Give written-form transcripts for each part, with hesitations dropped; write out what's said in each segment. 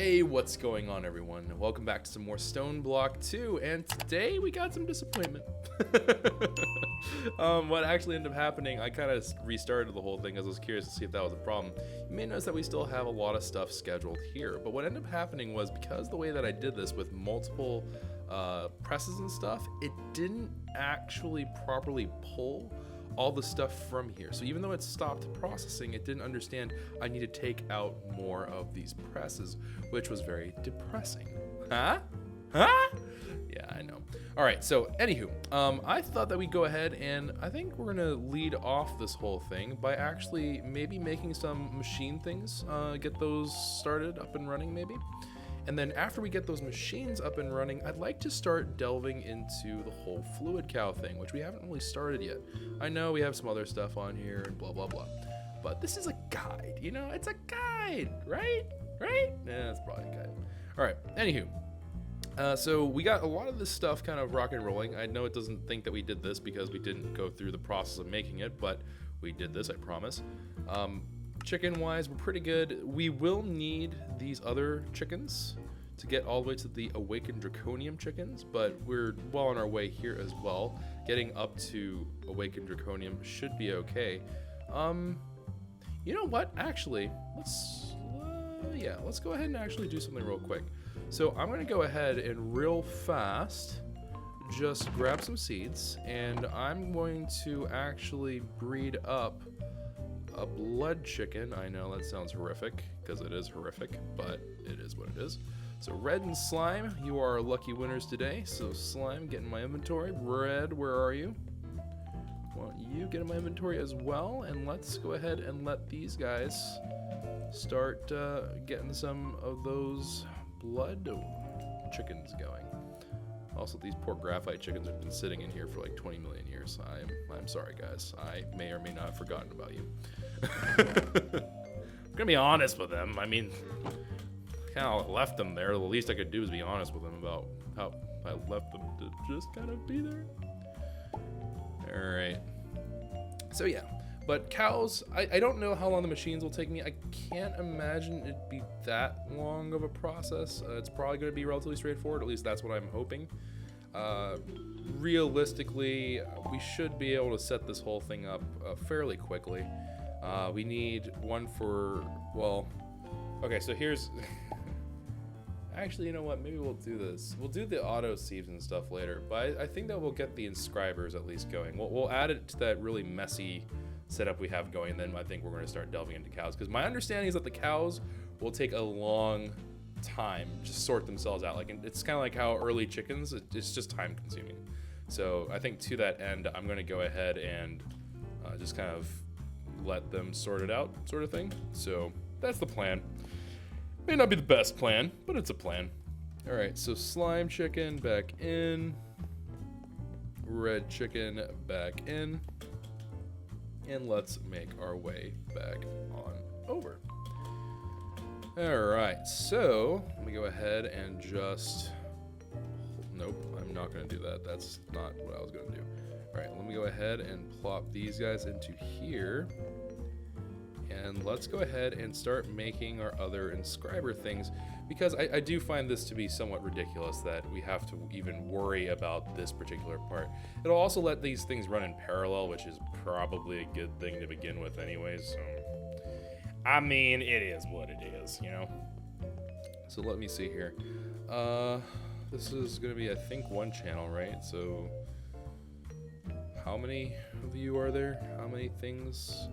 Hey, what's going on, everyone? Welcome back to some more Stoneblock 2, and today we got some disappointment. What actually ended up happening, I kind of restarted the whole thing because I was curious to see if that was a problem. You may notice that we still have a lot of stuff scheduled here, but what ended up happening was because the way that I did this with multiple presses and stuff, it didn't actually properly pull all the stuff from here. So even though it stopped processing, it didn't understand I need to take out more of these presses, which was very depressing. Huh? Yeah, I know. All right, so anywho, I thought that we'd go ahead and I think we're gonna lead off this whole thing by actually maybe making some machine things, get those started up and running maybe. And then after we get those machines up and running, I'd like to start delving into the whole fluid cow thing, which we haven't really started yet. I know we have some other stuff on here and blah, blah, blah. But this is a guide, you know? It's a guide, right? Right? Yeah, it's probably a guide. All right, anywho. So we got a lot of this stuff kind of rock and rolling. I know it doesn't think that we did this because we didn't go through the process of making it, but we did this, I promise. Chicken wise, we're pretty good. We will need these other chickens to get all the way to the awakened draconium chickens, but we're well on our way here as well. Getting up to awakened draconium should be okay. You know what? Actually, let's go ahead and actually do something real quick. So I'm gonna go ahead and real fast just grab some seeds, and I'm going to actually breed up a blood chicken. I know that sounds horrific, because it is horrific, but it is what it is. So Red and Slime, you are our lucky winners today. So Slime, get in my inventory. Red, where are you? Well, you get in my inventory as well, and let's go ahead and let these guys start getting some of those blood chickens going. Also, these poor graphite chickens have been sitting in here for like 20 million years. I'm sorry, guys. I may or may not have forgotten about you. I'm gonna be honest with them. I mean, kind of left them there. The least I could do is be honest with them about how I left them to just kind of be there. All right. So yeah, but cows, I don't know how long the machines will take me. I can't imagine it'd be that long of a process. It's probably going to be relatively straightforward. At least that's what I'm hoping. Realistically, we should be able to set this whole thing up fairly quickly. We need one for, well, okay, so here's, actually, you know what, maybe we'll do this. We'll do the auto sieves and stuff later, but I think that we'll get the inscribers at least going. We'll add it to that really messy setup we have going, and then I think we're going to start delving into cows, because my understanding is that the cows will take a long time to sort themselves out. Like, it's kind of like how early chickens, it's just time consuming. So I think to that end, I'm going to go ahead and just kind of let them sort it out, sort of thing. So that's the plan. May not be the best plan, but it's a plan. All right, so slime chicken back in, red chicken back in, and let's make our way back on over. All right, so let me go ahead and just, nope, I'm not gonna do that. That's not what I was gonna do. All right, let me go ahead and plop these guys into here. And let's go ahead and start making our other inscriber things, because I do find this to be somewhat ridiculous that we have to even worry about this particular part. It'll also let these things run in parallel, which is probably a good thing to begin with anyways. So, I mean, it is what it is, you know? So let me see here. This is gonna be, I think, one channel, right? So how many of you are there? How many things?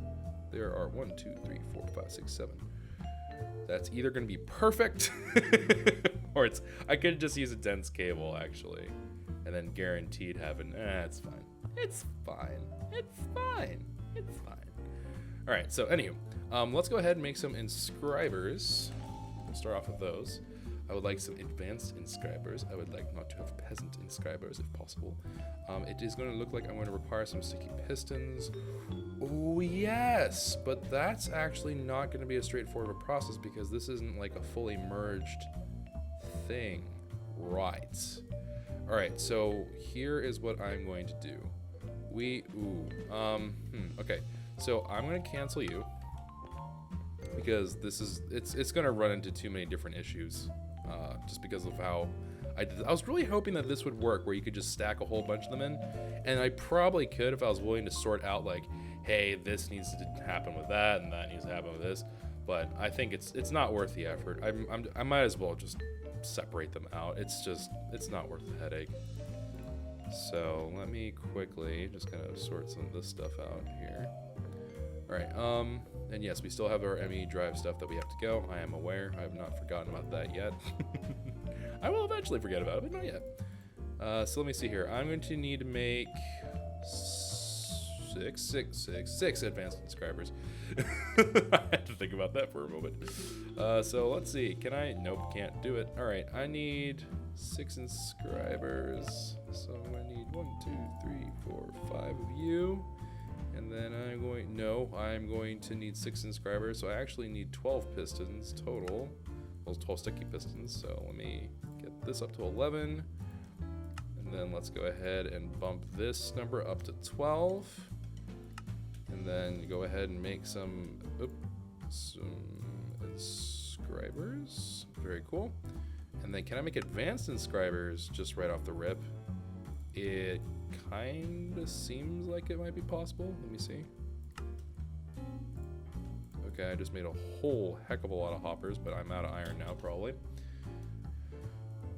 There are 1, 2, 3, 4, 5, 6, 7. That's either going to be perfect or I could just use a dense cable actually, and then guaranteed having, it's fine. It's fine. It's fine. It's fine. All right. So anywho, let's go ahead and make some inscribers. We'll start off with those. I would like some advanced inscribers. I would like not to have peasant inscribers if possible. It is going to look like I'm going to require some sticky pistons. Oh yes, but that's actually not going to be a straightforward process because this isn't like a fully merged thing. Right. All right, so here is what I'm going to do. Okay, so I'm going to cancel you. because it's gonna run into too many different issues, just because of how I was really hoping that this would work, where you could just stack a whole bunch of them in, and I probably could if I was willing to sort out like, hey, this needs to happen with that, and that needs to happen with this. But I think it's not worth the effort. I might as well just separate them out. It's not worth the headache. So let me quickly just kind of sort some of this stuff out here. All right. And yes, we still have our ME drive stuff that we have to go. I am aware. I have not forgotten about that yet. I will eventually forget about it, but not yet. So let me see here. I'm going to need to make six advanced inscribers. I had to think about that for a moment. So let's see. Can I? Nope, can't do it. All right, I need 6 inscribers. So I'm going to need 1, 2, 3, 4, 5 of you. And then I'm going to need 6 inscribers. So I actually need 12 pistons total. Well, 12 sticky pistons. So let me get this up to 11. And then let's go ahead and bump this number up to 12. And then go ahead and make some inscribers. Very cool. And then can I make advanced inscribers just right off the rip? It kind of seems like it might be possible. Let me see. Okay, I just made a whole heck of a lot of hoppers, but I'm out of iron now probably.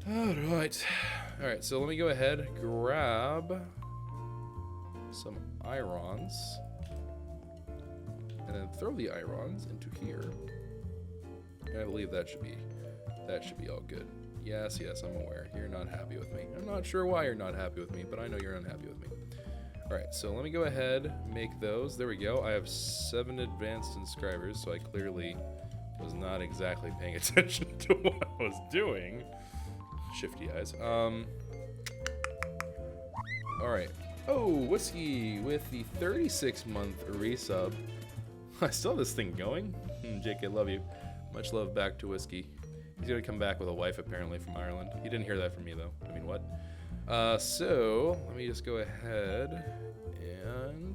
Alright, so let me go ahead, grab some irons, and then throw the irons into here. And I believe that should be all good. Yes, I'm aware. You're not happy with me. I'm not sure why you're not happy with me, but I know you're unhappy with me. Alright, so let me go ahead, make those. There we go. I have 7 advanced inscribers, so I clearly was not exactly paying attention to what I was doing. Shifty eyes. Alright. Oh, Whiskey with the 36-month resub. I still have this thing going. Jake, I love you. Much love back to Whiskey. He's gonna come back with a wife apparently from Ireland. He didn't hear that from me though. I mean, what? So let me just go ahead and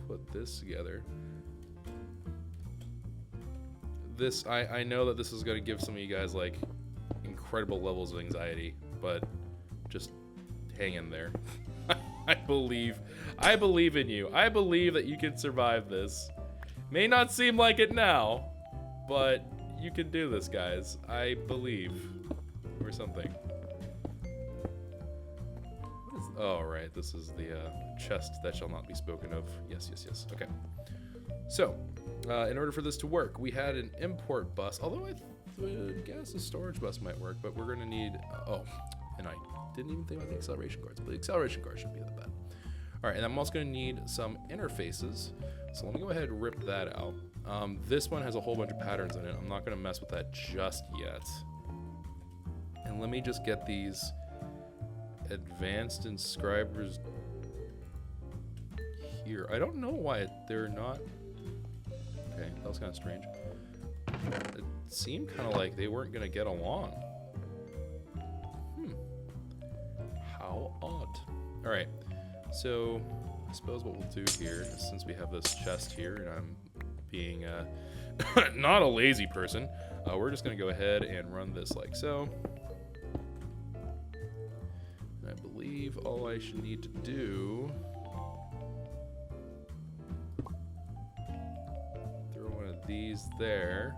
put this together. This, I know that this is gonna give some of you guys like incredible levels of anxiety, but just hang in there. I believe in you. I believe that you can survive this. May not seem like it now, but you can do this, guys. I believe. Or something. Oh, right. This is the chest that shall not be spoken of. Yes. Okay. So, in order for this to work, we had an import bus. Although I guess a storage bus might work, but we're going to need... and I didn't even think about the acceleration cards, but the acceleration card shouldn't be that bad. All right, and I'm also going to need some interfaces. So let me go ahead and rip that out. This one has a whole bunch of patterns in it. I'm not going to mess with that just yet. And let me just get these advanced inscribers here. I don't know why they're not... Okay, that was kind of strange. It seemed kind of like they weren't going to get along. How odd. All right, so I suppose what we'll do here is, since we have this chest here and I'm being not a lazy person, we're just going to go ahead and run this like so. And I believe all I should need to do... throw one of these there.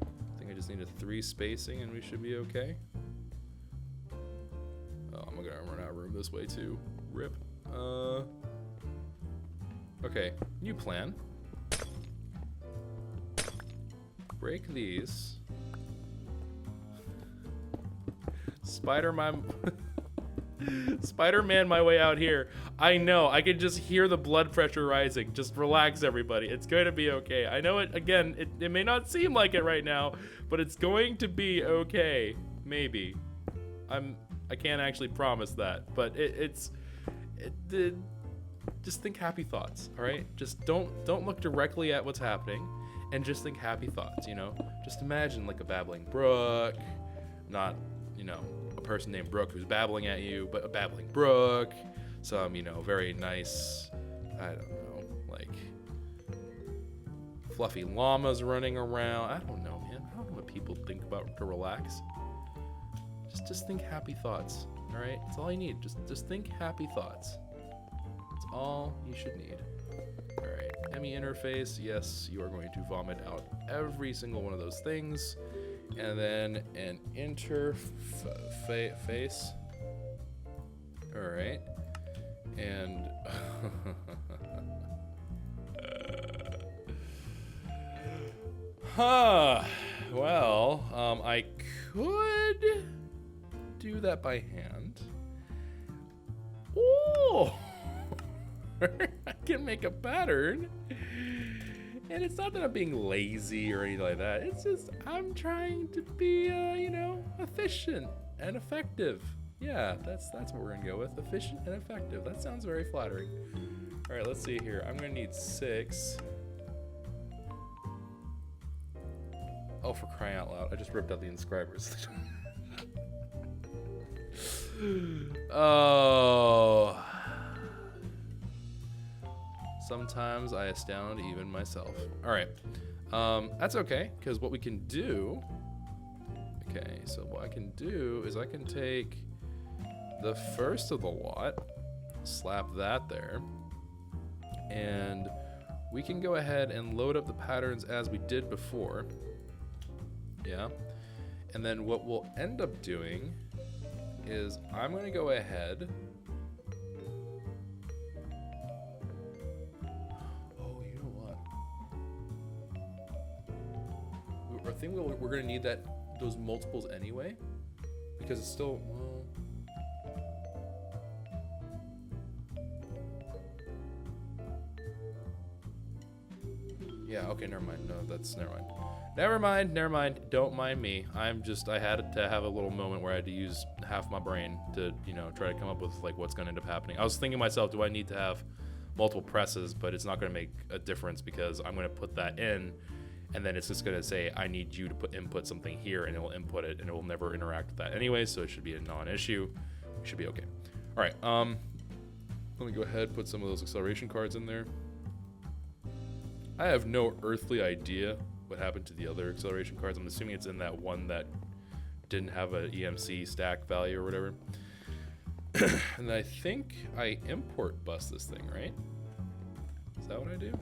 I think I just need a 3 spacing and we should be okay. Oh, I'm gonna run out of room this way too. Rip. Okay, new plan. Break these. Spider-Man my way out here. I know, I can just hear the blood pressure rising. Just relax, everybody. It's going to be okay. I know it, again, it may not seem like it right now, but it's going to be okay. Maybe. I can't actually promise that, but just think happy thoughts, all right? Just don't look directly at what's happening, and just think happy thoughts, you know? Just imagine like a babbling brook, not, you know, a person named Brooke who's babbling at you, but a babbling brook, some, you know, very nice, I don't know, like fluffy llamas running around. I don't know, man. I don't know what people think about to relax. Just think happy thoughts. All right, that's all you need. Just think happy thoughts. That's all you should need. All right, ME interface. Yes, you are going to vomit out every single one of those things, and then an interface. All right, and well, I could do that by hand. Oh, I can make a pattern. And it's not that I'm being lazy or anything like that. It's just I'm trying to be, you know, efficient and effective. Yeah, that's what we're gonna go with. Efficient and effective. That sounds very flattering. All right, let's see here. I'm gonna need 6. Oh, for crying out loud! I just ripped out the inscribers. Oh. Sometimes I astound even myself. All right, that's okay, because what we can do, okay, so what I can do is I can take the first of the lot, slap that there, and we can go ahead and load up the patterns as we did before, yeah, and then what we'll end up doing is I'm gonna go ahead, I think we're gonna need those multiples anyway, because it's still, well, yeah, okay, never mind. No, that's never mind. Don't mind me. I had to have a little moment where I had to use half my brain to, you know, try to come up with like what's gonna end up happening. I was thinking to myself, do I need to have multiple presses? But it's not gonna make a difference because I'm gonna put that in, and then it's just gonna say, I need you to input something here, and it will input it, and it will never interact with that anyway, so it should be a non-issue. We should be okay. All right, let me go ahead, put some of those acceleration cards in there. I have no earthly idea what happened to the other acceleration cards. I'm assuming it's in that one that didn't have an EMC stack value or whatever. And I think I import bus this thing, right? Is that what I do?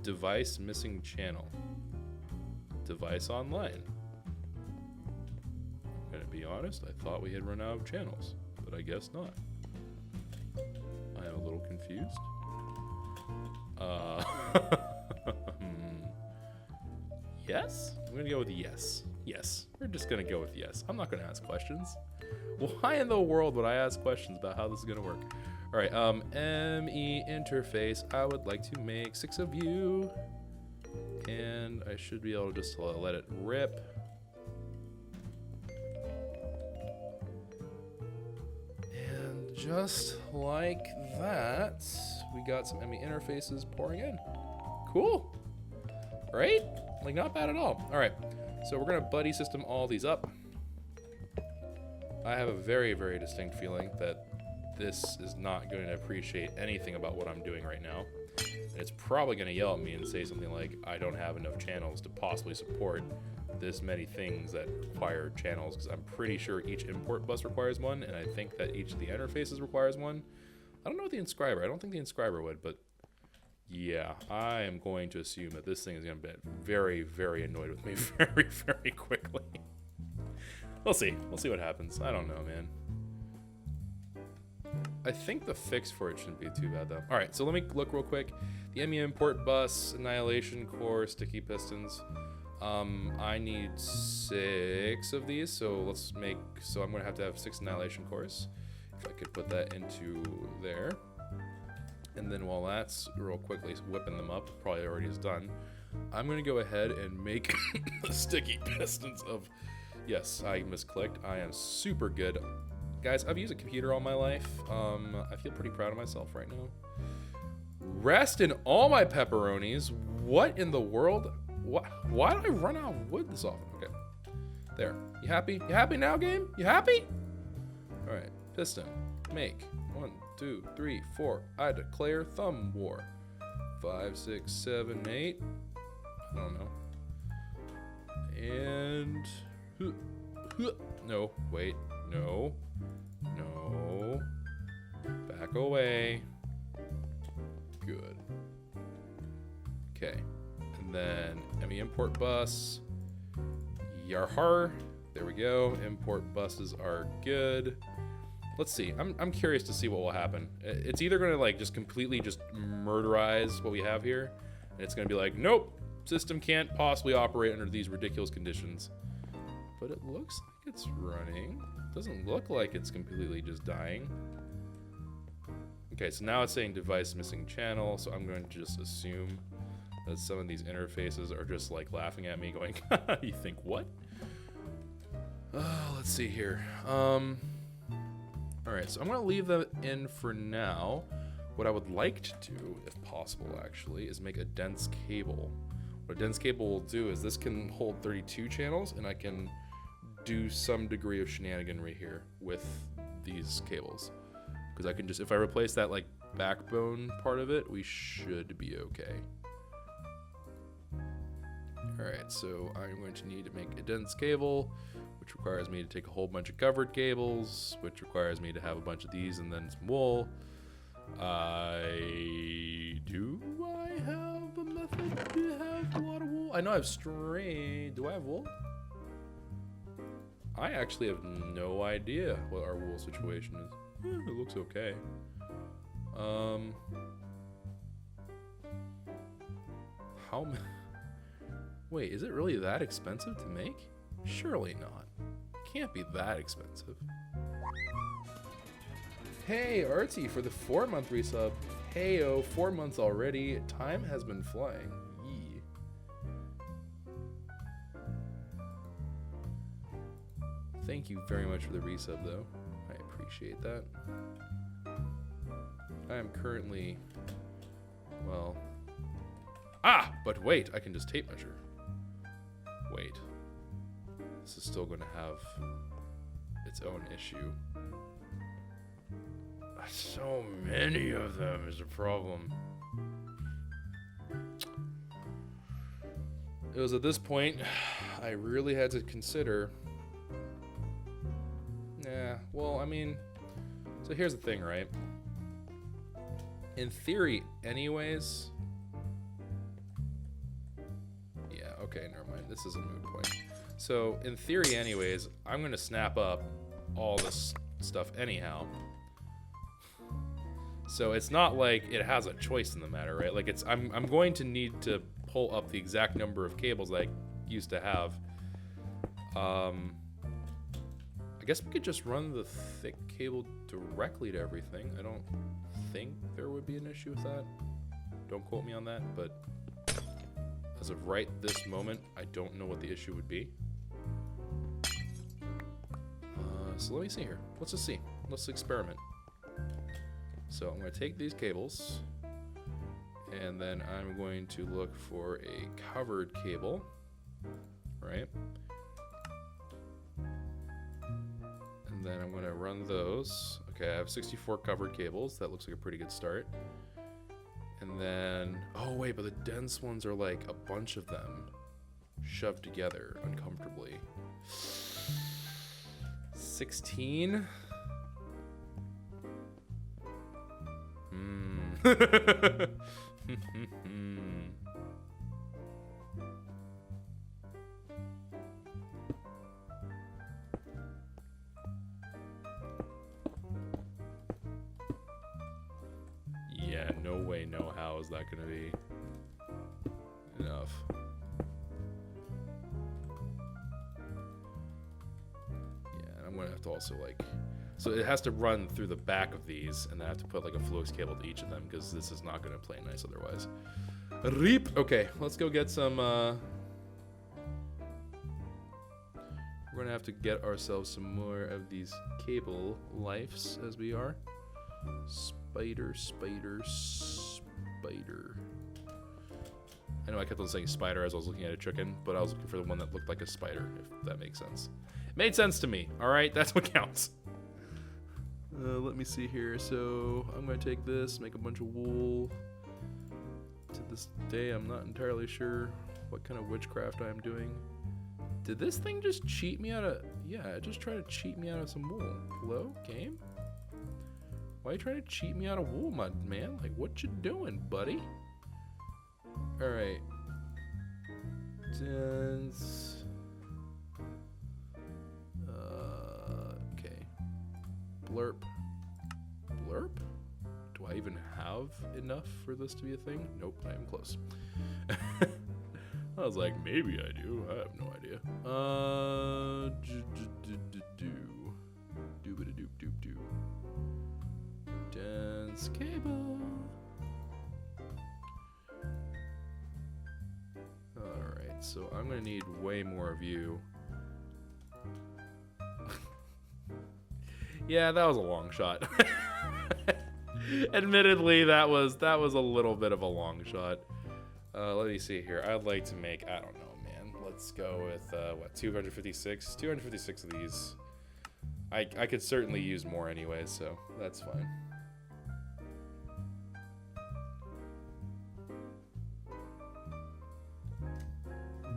Device missing channel. Device online. I'm gonna be honest, I thought we had run out of channels, but I guess not. I am a little confused. Yes? I'm gonna go with yes. Yes. We're just gonna go with yes. I'm not gonna ask questions. Why in the world would I ask questions about how this is gonna work? All right, ME interface. I would like to make 6 of you, and I should be able to just let it rip. And just like that, we got some ME interfaces pouring in. Cool, right? Like not bad at all. All right, so we're gonna buddy system all these up. I have a very, very distinct feeling that this is not going to appreciate anything about what I'm doing right now. And it's probably going to yell at me and say something like, I don't have enough channels to possibly support this many things that require channels, because I'm pretty sure each import bus requires one, and I think that each of the interfaces requires one. I don't know what the Inscriber, I don't think the Inscriber would, but yeah, I am going to assume that this thing is going to be very, very annoyed with me very, very quickly. We'll see what happens. I don't know, man. I think the fix for it shouldn't be too bad though. All right, so let me look real quick. The ME import bus, annihilation core, sticky pistons. I need 6 of these, so I'm gonna have to have 6 annihilation cores. If I could put that into there. And then while that's real quickly whipping them up, probably already is done, I'm gonna go ahead and make the sticky pistons of, yes, I misclicked. I am super good. Guys, I've used a computer all my life. I feel pretty proud of myself right now. Rest in all my pepperonis. What in the world? Why do I run out of wood this often? Okay, there. You happy? You happy now, game? You happy? All right, piston, make 1, 2, 3, 4. I declare thumb war. 5, 6, 7, 8. I don't know. And no, wait, no. Back away. Good. Okay. And then ME import bus. Yarhar. There we go. Import buses are good. Let's see. I'm curious to see what will happen. It's either going to like just completely just murderize what we have here, and it's going to be like, nope, system can't possibly operate under these ridiculous conditions. But it looks like it's running. Doesn't look like it's completely just dying. Okay, so now it's saying device missing channel, so I'm going to just assume that some of these interfaces are just like laughing at me going, you think what? Let's see here. Alright, so I'm going to leave that in for now. What I would like to do, if possible actually, is make a dense cable. What a dense cable will do is this can hold 32 channels, and I can do some degree of shenaniganry here with these cables. Because I can just, if I replace that like backbone part of it, we should be okay. Alright, so I'm going to need to make a dense cable, which requires me to take a whole bunch of covered cables, which requires me to have a bunch of these and then some wool. Do I have a method to have a lot of wool? I know I have string. Do I have wool? I actually have no idea what our wool situation is. It looks okay. How many? Wait, is it really that expensive to make? Surely not. Can't be that expensive. Hey, Artsy, for the 4-month resub. Heyo, 4 months already. Time has been flying. Yee. Thank you very much for the resub, though. I appreciate that. I am currently, well... Ah! But wait, I can just tape measure. Wait. This is still going to have its own issue. So many of them is a problem. It was at this point I really had to consider. Yeah, well, I mean, so here's the thing, right? In theory, anyways. Yeah, okay, never mind. This is a moot point. So, in theory, anyways, I'm going to snap up all this stuff anyhow. So it's not like it has a choice in the matter, right? Like I'm going to need to pull up the exact number of cables I used to have. I guess we could just run the thick cable directly to everything. I don't think there would be an issue with that. Don't quote me on that, but as of right this moment, I don't know what the issue would be. So let me see here. Let's just see. Let's experiment. So I'm going to take these cables, and then I'm going to look for a covered cable, right? And then I'm going to run those. Okay, I have 64 covered cables. That looks like a pretty good start. And then, oh wait, but the dense ones are like a bunch of them shoved together uncomfortably. 16? Yeah, no way, no how is that gonna be enough. Yeah, and I'm gonna have to also like, so it has to run through the back of these, and I have to put like a flux cable to each of them because this is not going to play nice otherwise. Reap. Okay, let's go get some. We're going to have to get ourselves some more of these cable lives as we are. Spider, spider, spider. I know I kept on saying spider as I was looking at a chicken, but I was looking for the one that looked like a spider, if that makes sense. It made sense to me. All right, that's what counts. Let me see here. So I'm gonna take this, make a bunch of wool. To this day, I'm not entirely sure what kind of witchcraft I am doing. Did this thing just cheat me out of... Yeah, it just tried to cheat me out of some wool. Hello, game? Why are you trying to cheat me out of wool, my man? Like, what you doing, buddy? Alright. Dense... okay. Blurp. Blurp? Do I even have enough for this to be a thing? Nope, not even close. I was like, maybe I do. I have no idea. Doobity-doop-doop-doo. Dense cable. Alright, so I'm gonna need way more of you. Yeah, that was a long shot. Admittedly, that was a little bit of a long shot. Let me see here. I'd like to make, I don't know, man. Let's go with, what, 256? 256 of these. I could certainly use more anyway, so that's fine.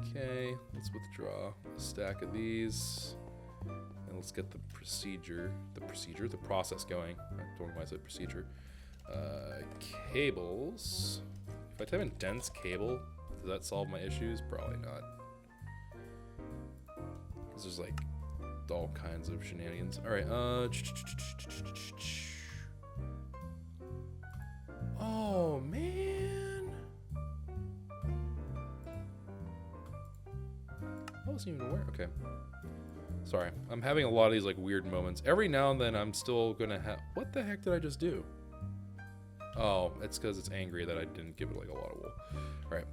Okay, let's withdraw a stack of these. And let's get the process going. I don't know why I said procedure. Cables. If I type in dense cable, does that solve my issues? Probably not. Because there's like all kinds of shenanigans. Alright, oh, man. I wasn't even aware. Okay. Sorry. I'm having a lot of these like weird moments. Every now and then I'm still gonna have... What the heck did I just do? Oh, it's because it's angry that I didn't give it like a lot of wool. Alright.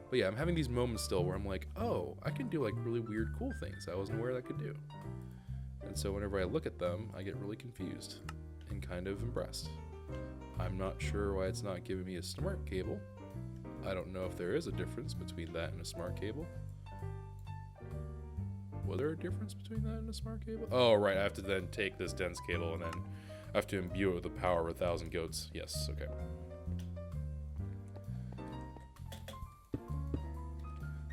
But yeah, I'm having these moments still where I'm like, oh, I can do like really weird, cool things I wasn't aware I could do. And so whenever I look at them, I get really confused and kind of impressed. I'm not sure why it's not giving me a smart cable. I don't know if there is a difference between that and a smart cable. Was there a difference between that and a smart cable? Oh, right. I have to then take this dense cable and then I have to imbue it with the power of 1,000 goats. Yes, okay.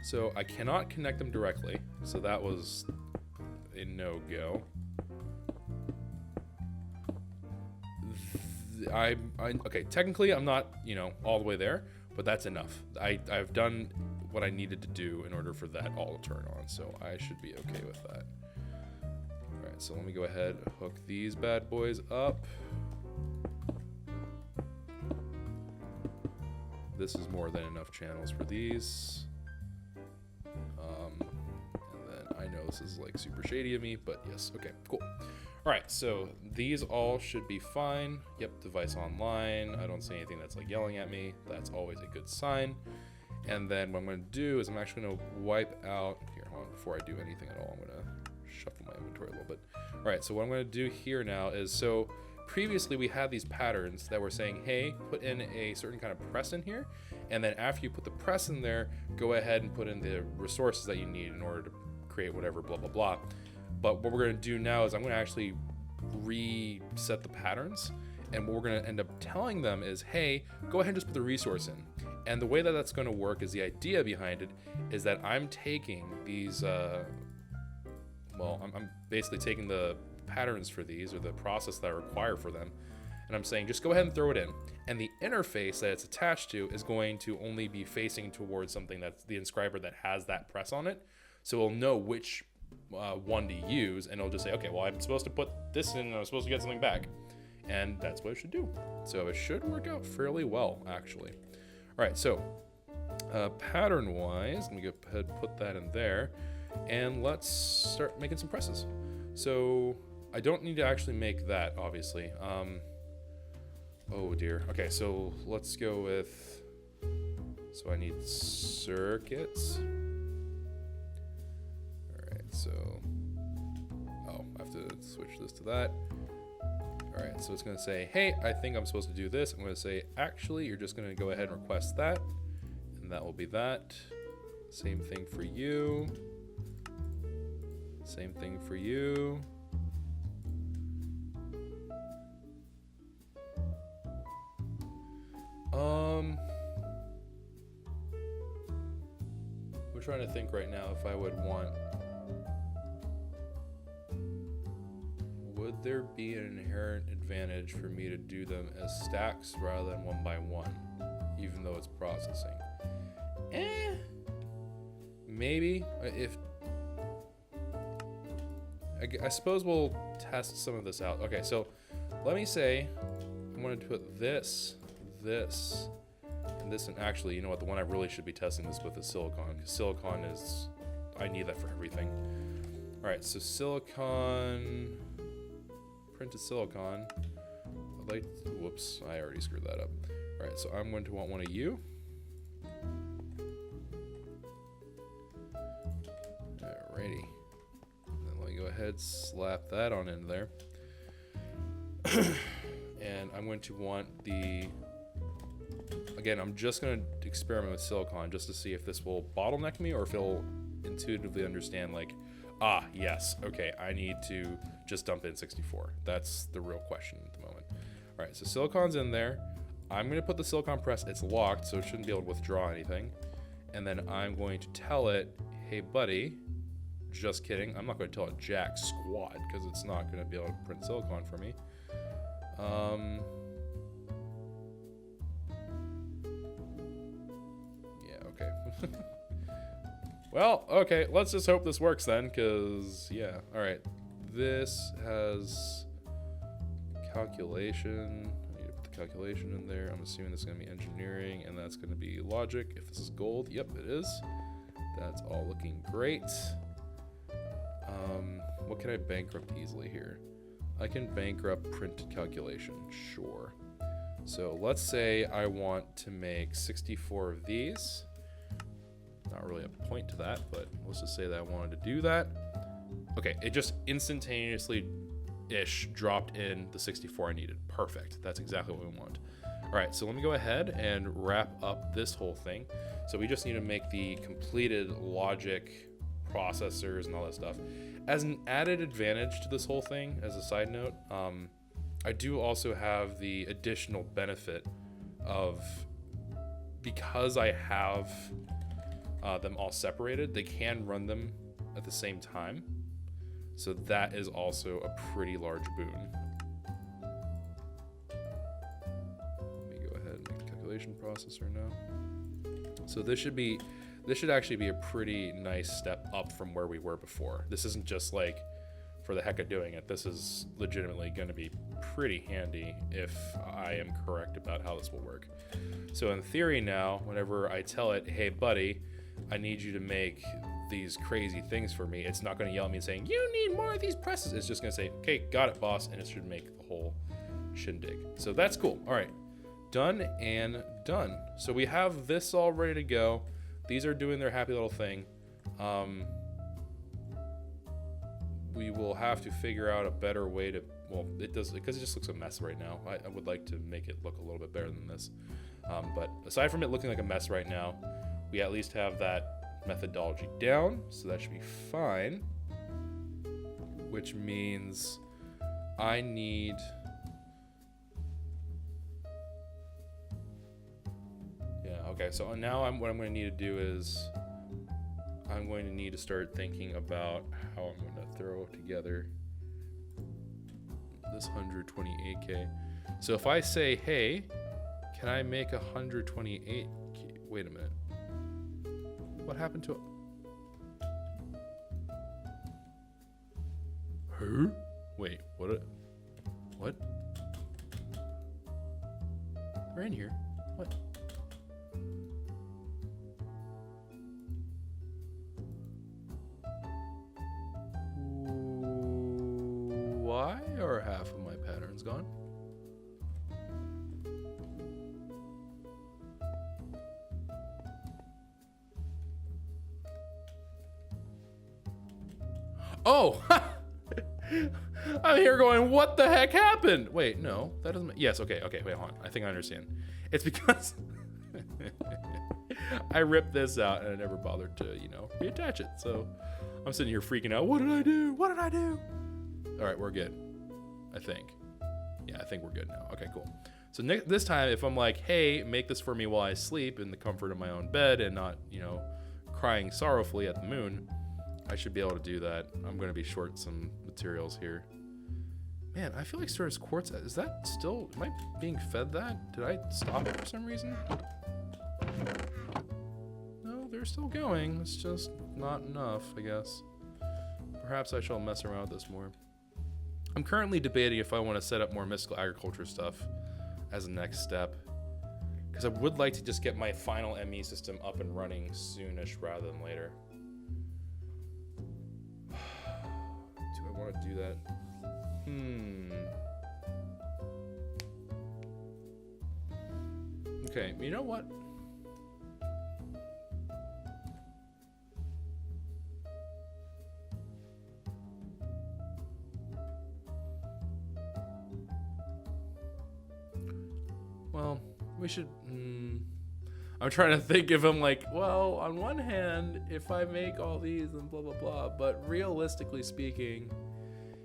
So I cannot connect them directly. So that was a no-go. Okay, technically I'm not, all the way there, but that's enough. I've done what I needed to do in order for that all to turn on, so I should be okay with that. Alright, so let me go ahead and hook these bad boys up. This is more than enough channels for these. And then I know this is like super shady of me, but yes, okay, cool. Alright, so these all should be fine. Yep, device online. I don't see anything that's like yelling at me. That's always a good sign. And then what I'm going to do is I'm actually going to wipe out... Here, hold on, before I do anything at all, I'm going to shuffle my inventory a little bit. Alright, so what I'm going to do here now is... So previously we had these patterns that were saying, hey, put in a certain kind of press in here. And then after you put the press in there, go ahead and put in the resources that you need in order to create whatever, blah, blah, blah. But what we're going to do now is I'm going to actually reset the patterns. And what we're going to end up telling them is, hey, go ahead and just put the resource in. And the way that that's going to work is the idea behind it is that I'm taking these, I'm basically taking the patterns for these or the process that I require for them. And I'm saying, just go ahead and throw it in. And the interface that it's attached to is going to only be facing towards something that's the inscriber that has that press on it. So it'll know which one to use, and it'll just say, okay, well, I'm supposed to put this in and I'm supposed to get something back. And that's what it should do. So it should work out fairly well, actually. All right, so pattern-wise, let me go ahead and put that in there. And let's start making some presses. So I don't need to actually make that, obviously. Oh, dear. Okay, so let's go with... So I need circuits. All right, so... Oh, I have to switch this to that. All right, so it's going to say, hey, I think I'm supposed to do this. I'm going to say, actually, you're just going to go ahead and request that. And that will be that. Same thing for you. Same thing for you. We're trying to think right now if I would want... Would there be an inherent advantage for me to do them as stacks rather than one by one, even though it's processing? Maybe. I suppose we'll test some of this out. Okay, so let me say I wanted to put this, and this, and actually, you know what? The one I really should be testing this with is silicon, because silicon is, I need that for everything. All right, so silicon, printed silicon. I'd like, whoops, I already screwed that up. All right, so I'm going to want one of you. Alrighty. Then let me go ahead, slap that on in there. And I'm going to want the, again, I'm just going to experiment with silicon just to see if this will bottleneck me or if it'll intuitively understand, like, ah, yes, okay, I need to just dump in 64. That's the real question at the moment. All right, so silicon's in there. I'm going to put the silicon press, it's locked, so it shouldn't be able to withdraw anything. And then I'm going to tell it, hey, buddy, just kidding. I'm not going to tell it jack squat because it's not going to be able to print silicon for me. Yeah, okay. Well, okay, let's just hope this works then, because, yeah. All right, this has calculation. I need to put the calculation in there. I'm assuming this is going to be engineering, and that's going to be logic. If this is gold, yep, it is. That's all looking great. What can I bankrupt easily here? I can bankrupt print calculation, sure. So let's say I want to make 64 of these. Not really a point to that, but let's just say that I wanted to do that. Okay, it just instantaneously-ish dropped in the 64 I needed. Perfect, that's exactly what we want. All right, so let me go ahead and wrap up this whole thing. So we just need to make the completed logic processors and all that stuff. As an added advantage to this whole thing, as a side note, I do also have the additional benefit of, because I have them all separated, they can run them at the same time. So that is also a pretty large boon. Let me go ahead and make the calculation processor now. So this should actually be a pretty nice step up from where we were before. This isn't just like for the heck of doing it. This is legitimately going to be pretty handy if I am correct about how this will work. So in theory now, whenever I tell it, hey buddy, I need you to make these crazy things for me, it's not going to yell at me and saying, you need more of these presses. It's just going to say, okay, got it, boss, and it should make the whole shindig. So that's cool. All right, done and done. So we have this all ready to go. These are doing their happy little thing. We will have to figure out a better way to, well, it does, because it just looks a mess right now. I would like to make it look a little bit better than this. But aside from it looking like a mess right now, we at least have that methodology down, so that should be fine. Which means I need... Okay, so now what I'm going to need to do is I'm going to need to start thinking about how I'm going to throw together this 128K. So if I say, hey, can I make 128K? Wait a minute. What happened to it? Huh? Wait, what? What? We're in here. What? Why are half of my patterns gone? Oh! I'm here going, what the heck happened? Wait, no, that doesn't, yes, okay, wait, hold on. I think I understand. It's because I ripped this out and I never bothered to, reattach it. So I'm sitting here freaking out. What did I do? What did I do? All right, we're good. I think. Yeah, I think we're good now. Okay, cool. So this time, if I'm like, hey, make this for me while I sleep in the comfort of my own bed and not, you know, crying sorrowfully at the moon, I should be able to do that. I'm going to be short some materials here. Man, I feel like Storage's quartz, is that still, am I being fed that? Did I stop it for some reason? No, they're still going. It's just not enough, I guess. Perhaps I shall mess around with this more. I'm currently debating if I want to set up more mystical agriculture stuff as a next step, because I would like to just get my final ME system up and running soonish rather than later. Do I want to do that? Okay, you know what? Well, we should... I'm trying to think if I'm like, well, on one hand, if I make all these and blah, blah, blah, but realistically speaking,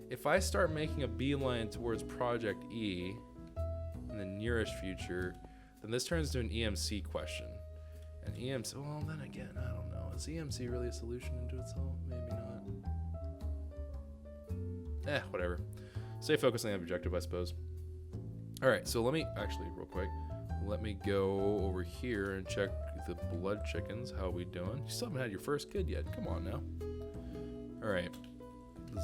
if I start making a beeline towards Project E in the nearest future, then this turns to an EMC question. And EMC, well, then again, I don't know. Is EMC really a solution into itself? Maybe not. Whatever. Stay focused on the objective, I suppose. All right, so let me, actually, real quick, let me go over here and check the blood chickens. How we doing? You still haven't had your first kid yet. Come on now. All right.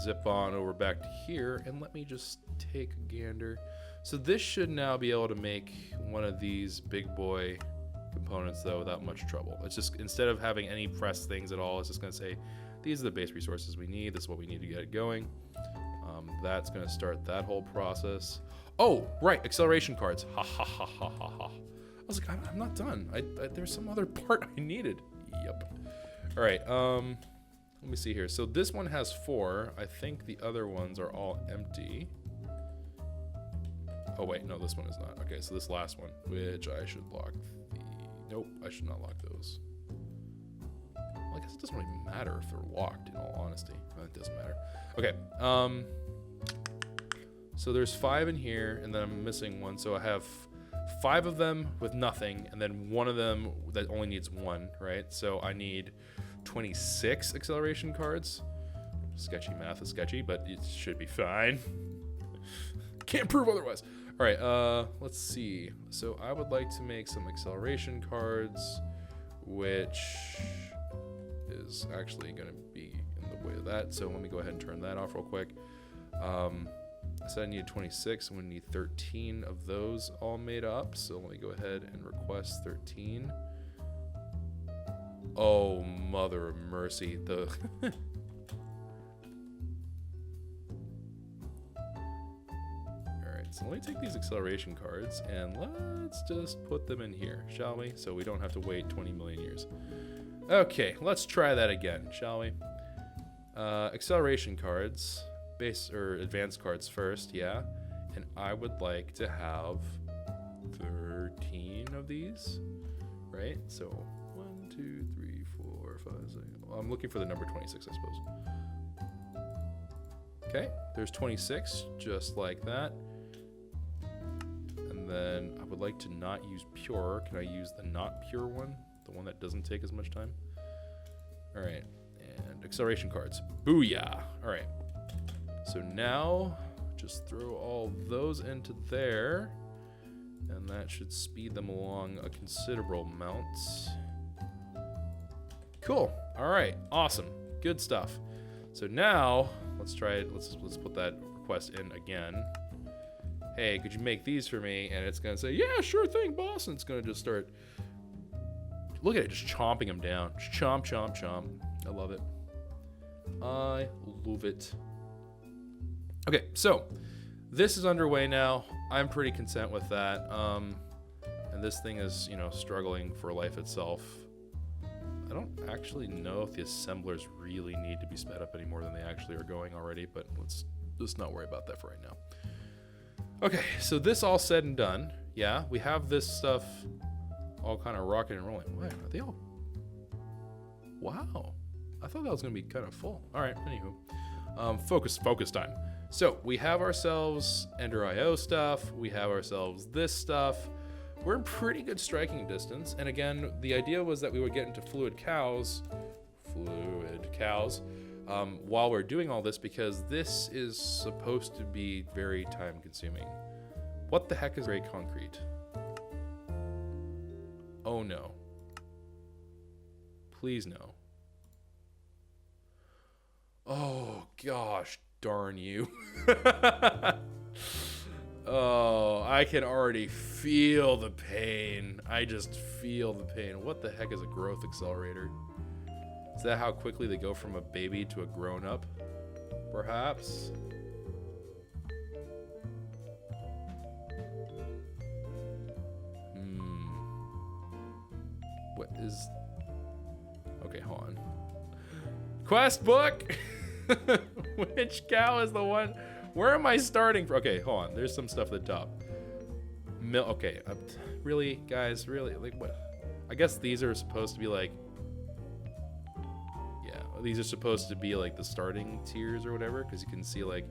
Zip on over back to here, and let me just take a gander. So this should now be able to make one of these big boy components, though, without much trouble. It's just, instead of having any press things at all, it's just going to say, these are the base resources we need. This is what we need to get it going. That's going to start that whole process. Oh, right, acceleration cards. Ha ha ha ha ha ha. I was like, I'm not done. There's some other part I needed. Yep. All right. Let me see here. So this one has 4. I think the other ones are all empty. Oh wait, no, this one is not. Okay, so this last one, which I should lock the... Nope, I should not lock those. Well, I guess it doesn't really matter if they're locked, in all honesty. It doesn't matter. Okay, so there's 5 in here, and then I'm missing 1. So I have 5 of them with nothing, and then 1 of them that only needs 1, right? So I need 26 acceleration cards. Sketchy math is sketchy, but it should be fine. Can't prove otherwise. All right, let's see. So I would like to make some acceleration cards, which is actually going to be in the way of that. So let me go ahead and turn that off real quick. I said I needed 26. I'm going to need 13 of those all made up. So let me go ahead and request 13. Oh, mother of mercy. The Alright, so let me take these acceleration cards and let's just put them in here, shall we? So we don't have to wait 20 million years. Okay, let's try that again, shall we? Acceleration cards, base or advanced cards first, yeah. And I would like to have 13 of these, right? So 1, 2, 3, 4, 5, 6. Well, I'm looking for the number 26, I suppose. Okay, there's 26, just like that. And then I would like to not use pure. Can I use the not pure one? The one that doesn't take as much time? All right, and acceleration cards. Booyah! All right, so now just throw all those into there, and that should speed them along a considerable amount. Cool. All right, awesome, good stuff. So now let's try it. Let's put that request in again. Hey, could you make these for me? And it's gonna say, yeah, sure thing, boss. And it's gonna just start. Look at it, just chomping them down. Just chomp, chomp, chomp. I love it. I love it. Okay, so this is underway now. I'm pretty content with that. And this thing is, you know, struggling for life itself. I don't actually know if the assemblers really need to be sped up any more than they actually are going already, but let's just not worry about that for right now. Okay, so this all said and done. Yeah, we have this stuff all kind of rocking and rolling. Wait, are they all? Wow. I thought that was going to be kind of full. All right, anywho. Focus time. So we have ourselves Ender IO stuff. We have ourselves this stuff. We're in pretty good striking distance. And again, the idea was that we would get into fluid cows, while we're doing all this, because this is supposed to be very time consuming. What the heck is gray concrete? Oh no. Please no. Oh gosh, darn you. Oh, I can already feel the pain. I just feel the pain. What the heck is a growth accelerator? Is that how quickly they go from a baby to a grown-up? Perhaps? What is... Okay, hold on. Quest book! Which cow is the one? Where am I starting from? Okay, hold on. There's some stuff at the top. Okay, really, guys? Really? Like, what? I guess these are supposed to be like... Yeah, these are supposed to be like the starting tiers or whatever, because you can see like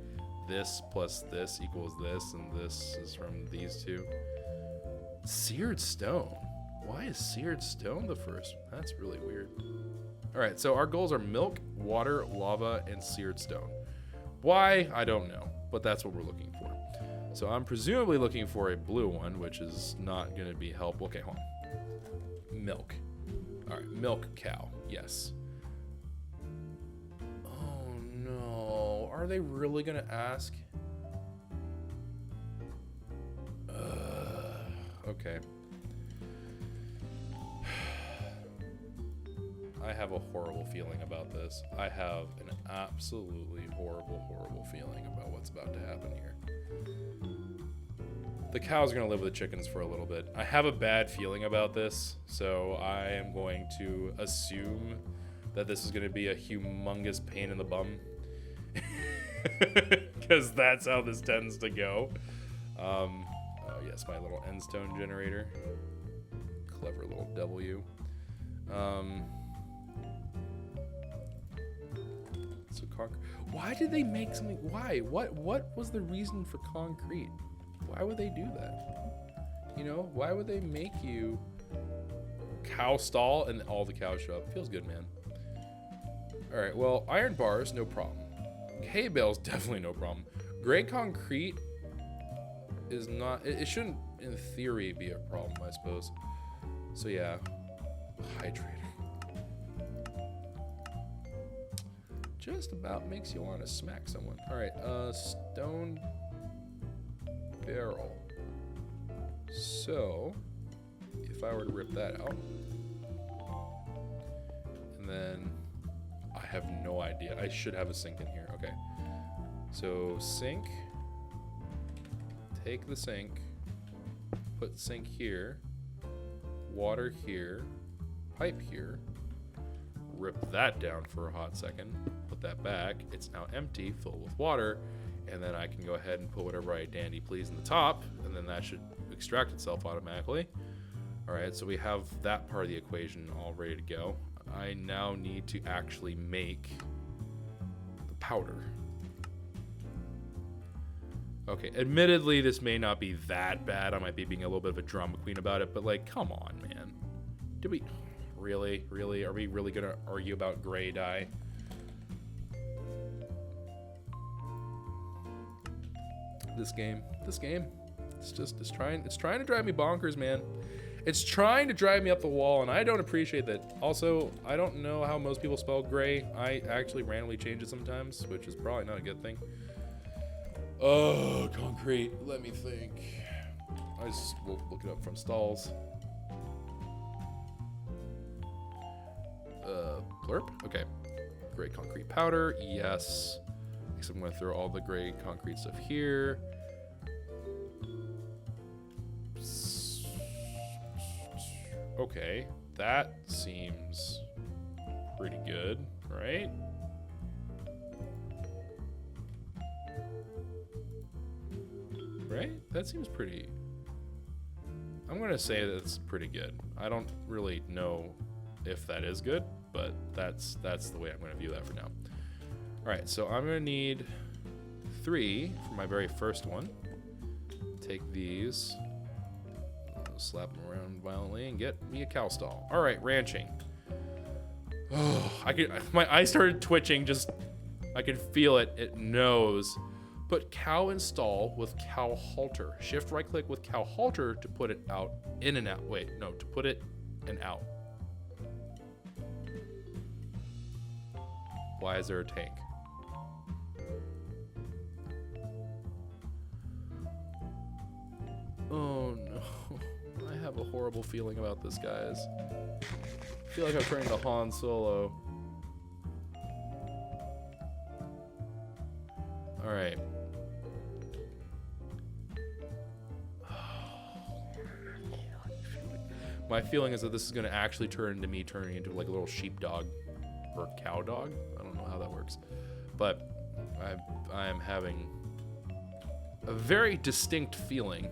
this plus this equals this, and this is from these two. Seared stone. Why is seared stone the first? That's really weird. All right, so our goals are milk, water, lava, and seared stone. Why? I don't know, but that's what we're looking for. So I'm presumably looking for a blue one, which is not going to be helpful. Okay, hold on. Milk. All right, milk cow. Yes. Oh, no. Are they really going to ask? Okay. I have a horrible feeling about this. I have an absolutely horrible feeling about what's about to happen here. The cows are going to live with the chickens for a little bit. I have a bad feeling about this, so I am going to assume that this is going to be a humongous pain in the bum. Because that's how this tends to go. Oh yes, my little endstone generator. Clever little W. So why did they make something? Why? What was the reason for concrete? Why would they do that? You know, why would they make you cow stall and all the cows show up? Feels good, man. All right, well, iron bars, no problem. Hay bales, definitely no problem. Gray concrete is not, it shouldn't, in theory, be a problem, I suppose. So yeah, hydrator. Just about makes you want to smack someone. All right, stone barrel. So, if I were to rip that out, and then I have no idea. I should have a sink in here. Okay. So sink. Take the sink. Put sink here. Water here. Pipe here. Rip that down for a hot second. Put that back. It's now empty, filled with water. And then I can go ahead and put whatever I dandy please in the top. And then that should extract itself automatically. All right, so we have that part of the equation all ready to go. I now need to actually make the powder. Okay, admittedly, this may not be that bad. I might be being a little bit of a drama queen about it, but like, come on, man. Did we really? Are we really gonna argue about gray dye? This game, it's trying to drive me bonkers, man. It's trying to drive me up the wall, and I don't appreciate that. Also, I don't know how most people spell gray. I actually randomly change it sometimes, which is probably not a good thing. Oh, concrete. Let me think. I just will look it up from stalls. Blurp? Okay. Gray concrete powder. Yes. I guess I'm going to throw all the gray concrete stuff here. Okay, that seems pretty good, right? Right? That seems pretty... I'm going to say that's pretty good. I don't really know if that is good. but that's the way I'm going to view that for now. All right, so I'm going to need 3 for my very first one. Take these, slap them around violently, and get me a cow stall. All right, ranching. Oh, my eyes started twitching. I could feel it. It knows. Put cow in stall with cow halter. Shift right click with cow halter to put it out, in and out. Wait, no, to put it and out. Why is there a tank? Oh no. I have a horrible feeling about this, guys. I feel like I'm turning to Han Solo. Alright. My feeling is that this is going to actually turn into me turning into like a little sheepdog or cow dog. I don't know how that works. But I am having a very distinct feeling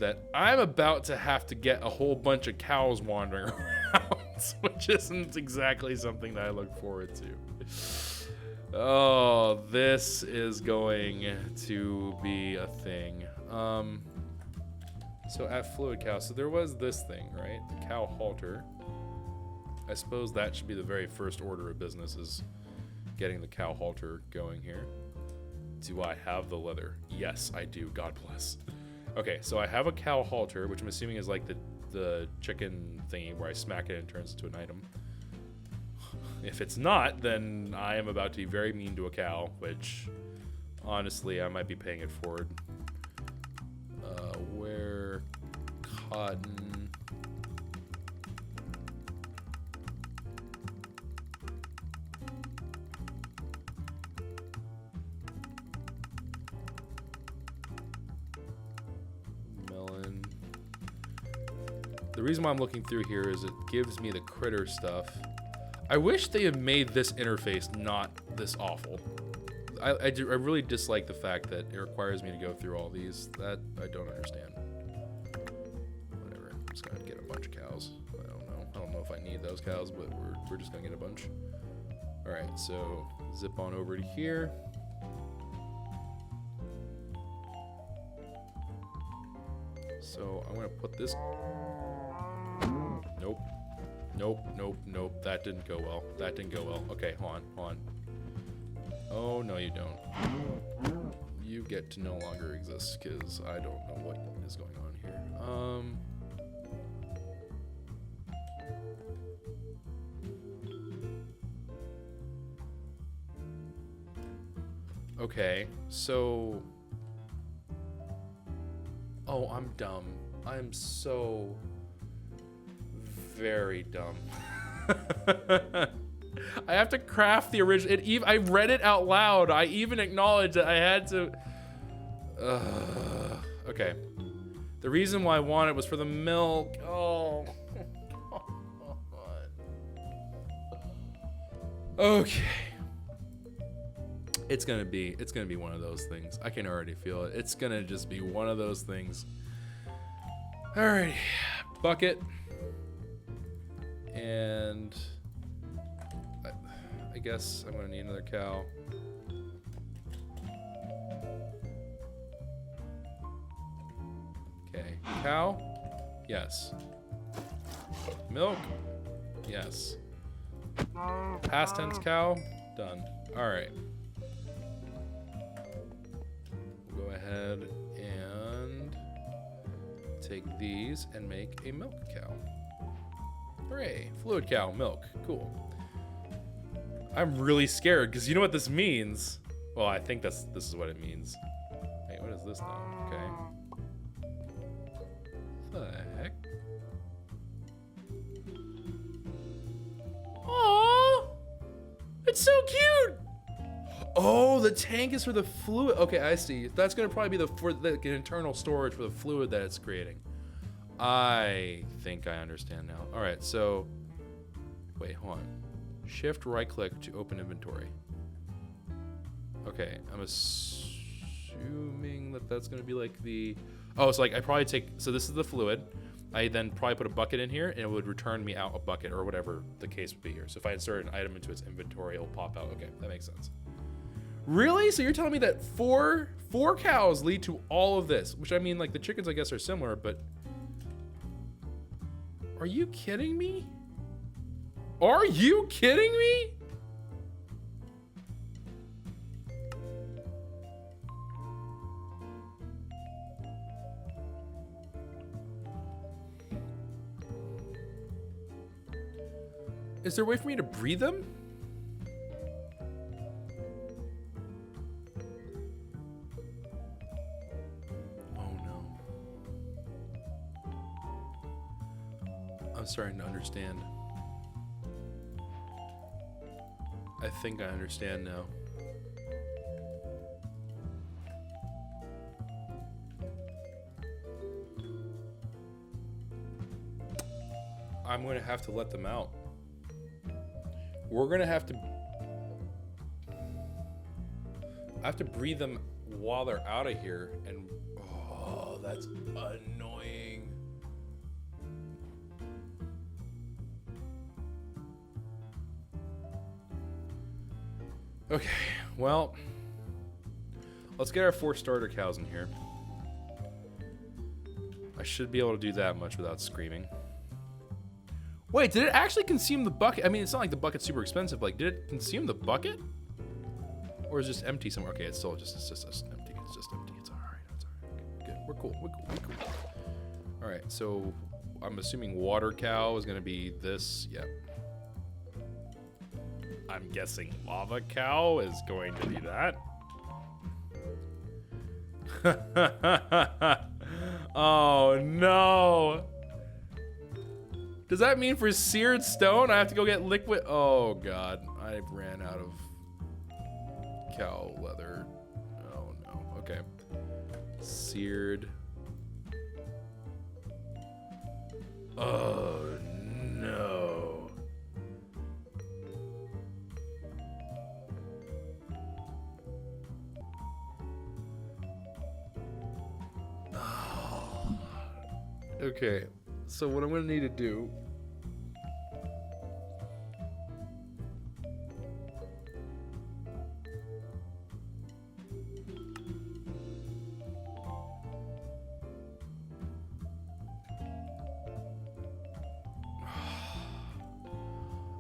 that I'm about to have to get a whole bunch of cows wandering around, which isn't exactly something that I look forward to. Oh, this is going to be a thing. So at Fluid Cow, so there was this thing, right? The cow halter. I suppose that should be the very first order of business, is getting the cow halter going here. Do I have the leather? Yes, I do. God bless. Okay, so I have a cow halter, which I'm assuming is like the chicken thingy where I smack it and it turns into an item. If it's not, then I am about to be very mean to a cow, which honestly I might be paying it forward. Where cotton. Melon. The reason why I'm looking through here is it gives me the critter stuff. I wish they had made this interface not this awful. I really dislike the fact that it requires me to go through all these. That I don't understand. Whatever. I'm just gonna get a bunch of cows. I don't know if I need those cows, but we're just gonna get a bunch. All right, so zip on over to here. So I'm gonna put this. Nope. Nope, nope, nope. That didn't go well. That didn't go well. Okay, hold on. Oh, no, you don't. You get to no longer exist, because I don't know what is going on here. Okay, so... Oh, I'm dumb. I'm so... very dumb. I have to craft the original. I read it out loud. I even acknowledged that I had to. Okay. The reason why I wanted it was for the milk. Oh. Okay. It's gonna be one of those things. I can already feel it. It's gonna just be one of those things. Alrighty. Bucket. And I guess I'm gonna need another cow. Okay, cow, yes. Milk, yes. Past tense cow, done. All right. We'll go ahead and take these and make a milk cow. Hooray, fluid cow, milk, cool. I'm really scared, because you know what this means? Well, I think this is what it means. Hey, what is this now? Okay. What the heck? Aww! It's so cute! Oh, the tank is for the fluid. Okay, I see. That's gonna probably be for the internal storage for the fluid that it's creating. I think I understand now. All right, so wait, hold on. Shift right click to open inventory. Okay, I'm assuming that that's gonna be like the, oh, it's like I probably take, so this is the fluid. I then probably put a bucket in here, and it would return me out a bucket or whatever the case would be here. So if I insert an item into its inventory, it'll pop out. Okay, that makes sense. Really? So you're telling me that four cows lead to all of this? Which, I mean, like, the chickens, I guess, are similar, but... Are you kidding me? Are you kidding me? Is there a way for me to breed them? Oh no. I'm starting to understand. I think I understand now. I'm going to have to let them out. We're going to have to... I have to breed them while they're out of here, and... Oh, that's annoying. Okay, well... Let's get our 4 starter cows in here. I should be able to do that much without screaming. Wait, did it actually consume the bucket? I mean, it's not like the bucket's super expensive. Like, did it consume the bucket? Or is it just empty somewhere? Okay, it's still just, it's just empty. It's just empty. It's all right. It's all right. Okay, good. We're cool. We're cool. We're cool. All right, so I'm assuming water cow is going to be this. Yep. I'm guessing lava cow is going to be that. Oh, no. Does that mean for seared stone, I have to go get liquid? Oh, God. I ran out of cow leather. Oh, no. Okay. Seared. Oh, no. Oh. Okay. So what I'm going to need to do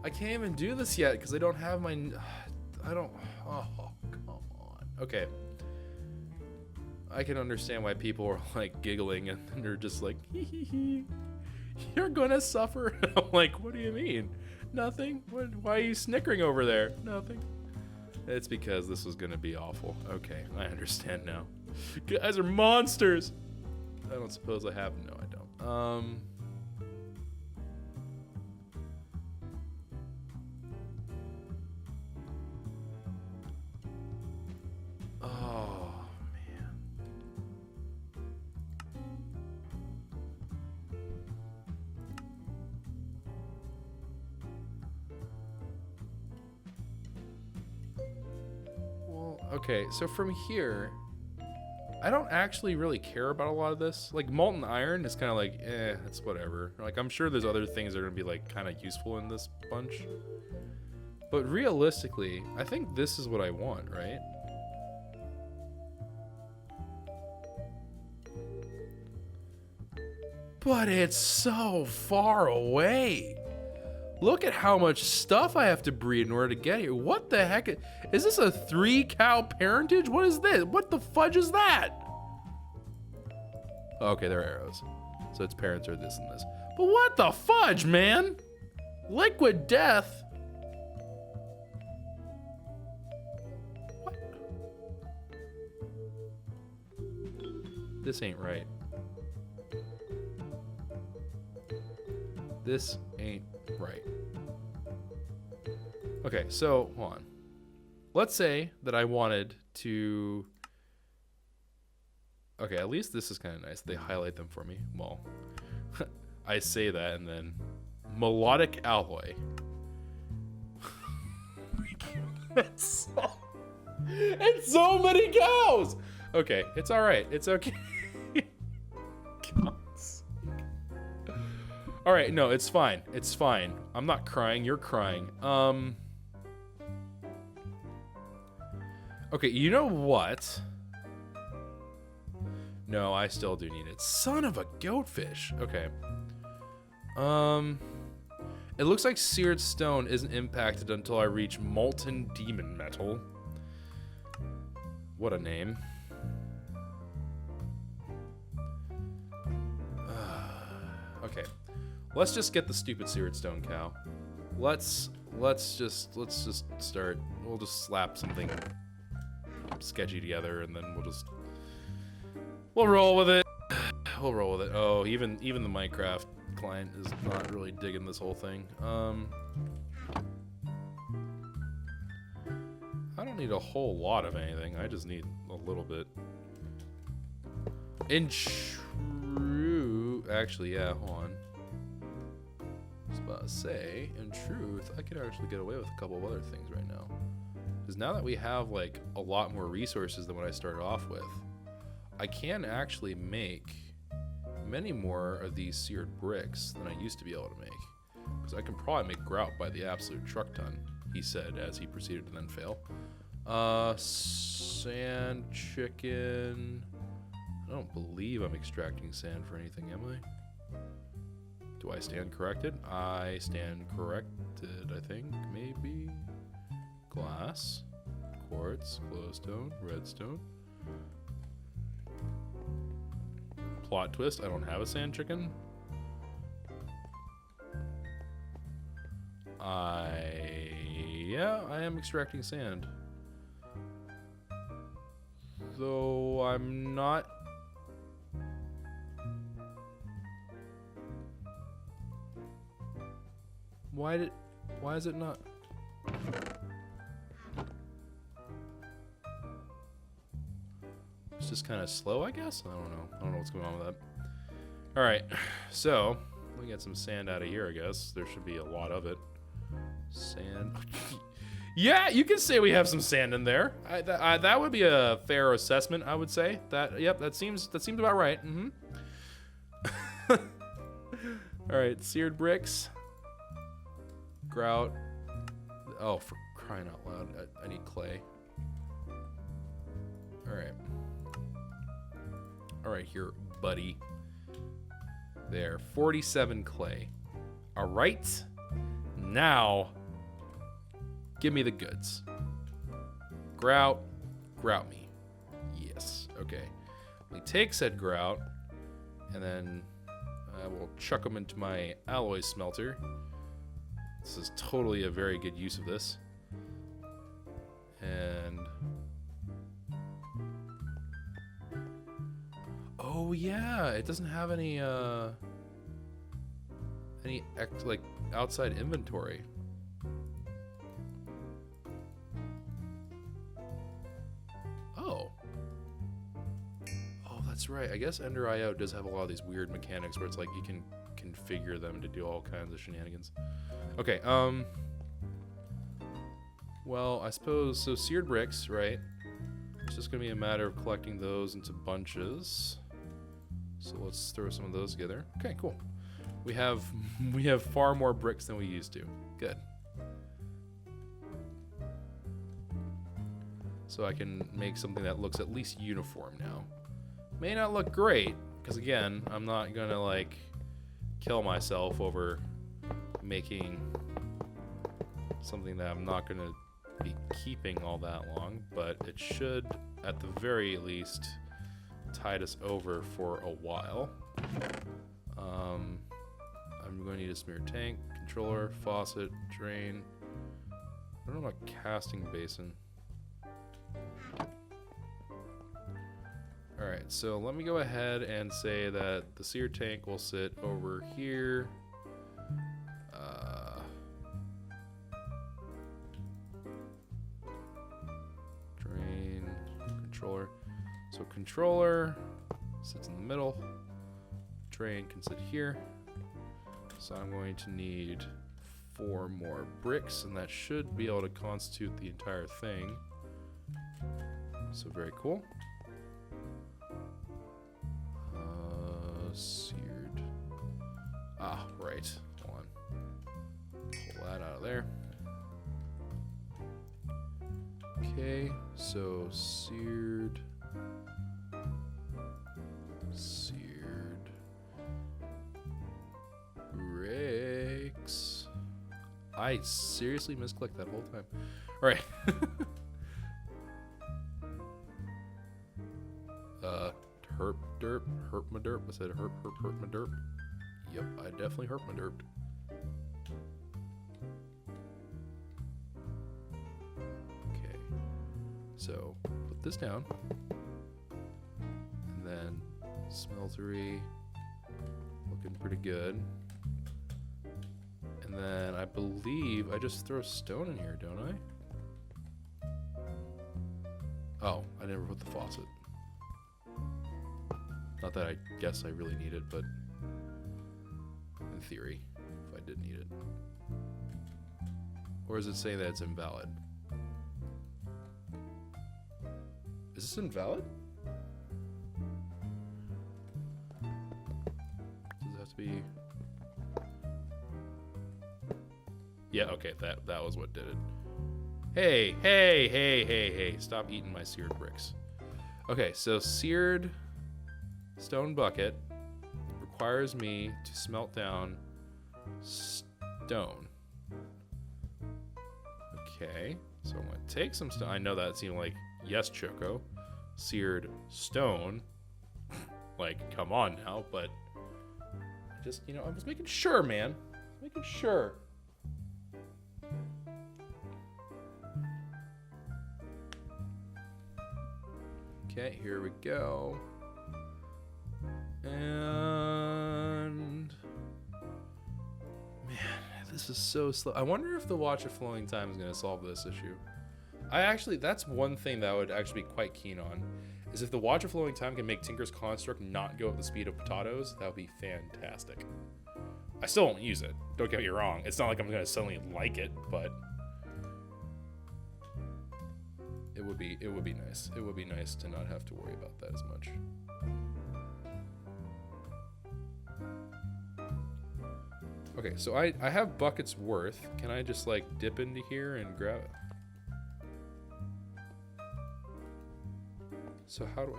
I can't even do this yet because I don't have my oh, come on. Okay. I can understand why people are like giggling and they're just like, hee hee hee. You're gonna suffer. I'm like, what do you mean? Nothing? Why are you snickering over there? Nothing. It's because this was gonna be awful. Okay, I understand now. You guys are monsters. I don't suppose I have. No, I don't. Oh, man. Well, okay, so from here, I don't actually really care about a lot of this. Like, molten iron is kind of like, it's whatever. Like, I'm sure there's other things that are going to be, like, kind of useful in this bunch. But realistically, I think this is what I want, right? But it's so far away. Look at how much stuff I have to breed in order to get here. What the heck? Is this a 3-cow parentage? What is this? What the fudge is that? Okay, they're arrows. So its parents are this and this. But what the fudge, man? Liquid death? What? This ain't right. This ain't right. Okay, so hold on. Let's say that I wanted to... Okay, at least this is kind of nice. They highlight them for me. Well, I say that and then... Melodic alloy. It's so many cows! Okay, it's alright. It's okay. All right, no, it's fine. It's fine. I'm not crying. You're crying. Okay, you know what? No, I still do need it. Son of a goatfish. Okay. It looks like seared stone isn't impacted until I reach molten demon metal. What a name. Okay. Let's just get the stupid seared stone cow. Let's just start. We'll just slap something sketchy together and then we'll roll with it. We'll roll with it. Oh, even the Minecraft client is not really digging this whole thing. I don't need a whole lot of anything. I just need a little bit. Actually, yeah, hold on. I was about to say, in truth, I could actually get away with a couple of other things right now. Because now that we have, like, a lot more resources than what I started off with, I can actually make many more of these seared bricks than I used to be able to make. Because I can probably make grout by the absolute truck ton, he said as he proceeded to then fail. Sand, chicken. I don't believe I'm extracting sand for anything, am I? Do I stand corrected? I stand corrected, I think, maybe. Glass, quartz, glowstone, redstone. Plot twist, I don't have a sand chicken. Yeah, I am extracting sand. Though I'm not. Why is it not? It's just kind of slow, I guess? I don't know. I don't know what's going on with that. Alright, so we get some sand out of here, I guess. There should be a lot of it. Sand. Yeah, you can say we have some sand in there. That would be a fair assessment, I would say. Yep, that seems about right. Alright, seared bricks. Grout. Oh, for crying out loud. I need clay. Alright. Alright here, buddy. There. 47 clay. Alright. Now, give me the goods. Grout. Grout me. Yes. Okay. We take said grout, and then I will chuck them into my alloy smelter. This is totally a very good use of this. And oh yeah, it doesn't have any like outside inventory. Oh, that's right. I guess Ender IO does have a lot of these weird mechanics where it's like you can configure them to do all kinds of shenanigans. Okay, well, I suppose, so seared bricks, right? It's just gonna be a matter of collecting those into bunches. So let's throw some of those together. Okay, cool. We have far more bricks than we used to. Good. So I can make something that looks at least uniform now. May not look great, because again, I'm not gonna like kill myself over making something that I'm not gonna be keeping all that long, but it should at the very least tide us over for a while. I'm going to need a smear tank, controller, faucet, drain. I don't know about casting basin. Alright, so let me go ahead and say that the sear tank will sit over here. Drain, controller. So controller sits in the middle. Drain can sit here. So I'm going to need 4 more bricks, and that should be able to constitute the entire thing. So very cool. Seared. Ah, right. Hold on. Pull that out of there. Okay, so seared. Bricks. I seriously misclicked that whole time. All right. Herp derp, herp my derp. I said herp my derp. Yep, I definitely herp my derp. Okay, so put this down, and then smeltery, looking pretty good. And then I believe I just throw stone in here, don't I? Oh, I never put the faucet. Not that I guess I really need it, but in theory, if I did need it. Or is it saying that it's invalid? Is this invalid? Does it have to be... Yeah, okay, that was what did it. Hey, stop eating my seared bricks. Okay, so seared stone bucket requires me to smelt down stone. Okay, so I'm gonna take some stone. I know that seemed like, yes, Choco. Seared stone. Like, come on now, but I just, you know, I was making sure, man. Making sure. Okay, here we go. And man, this is so slow. I wonder if the watch of flowing time is going to solve this issue. That's one thing that I would actually be quite keen on, is if the watch of flowing time can make Tinker's Construct not go at the speed of potatoes, that would be fantastic. I still won't use it, don't get me wrong. It's not like I'm going to suddenly like it, but it would be nice. It would be nice to not have to worry about that as much. Okay, so I have buckets worth. Can I just like dip into here and grab it? So how do I?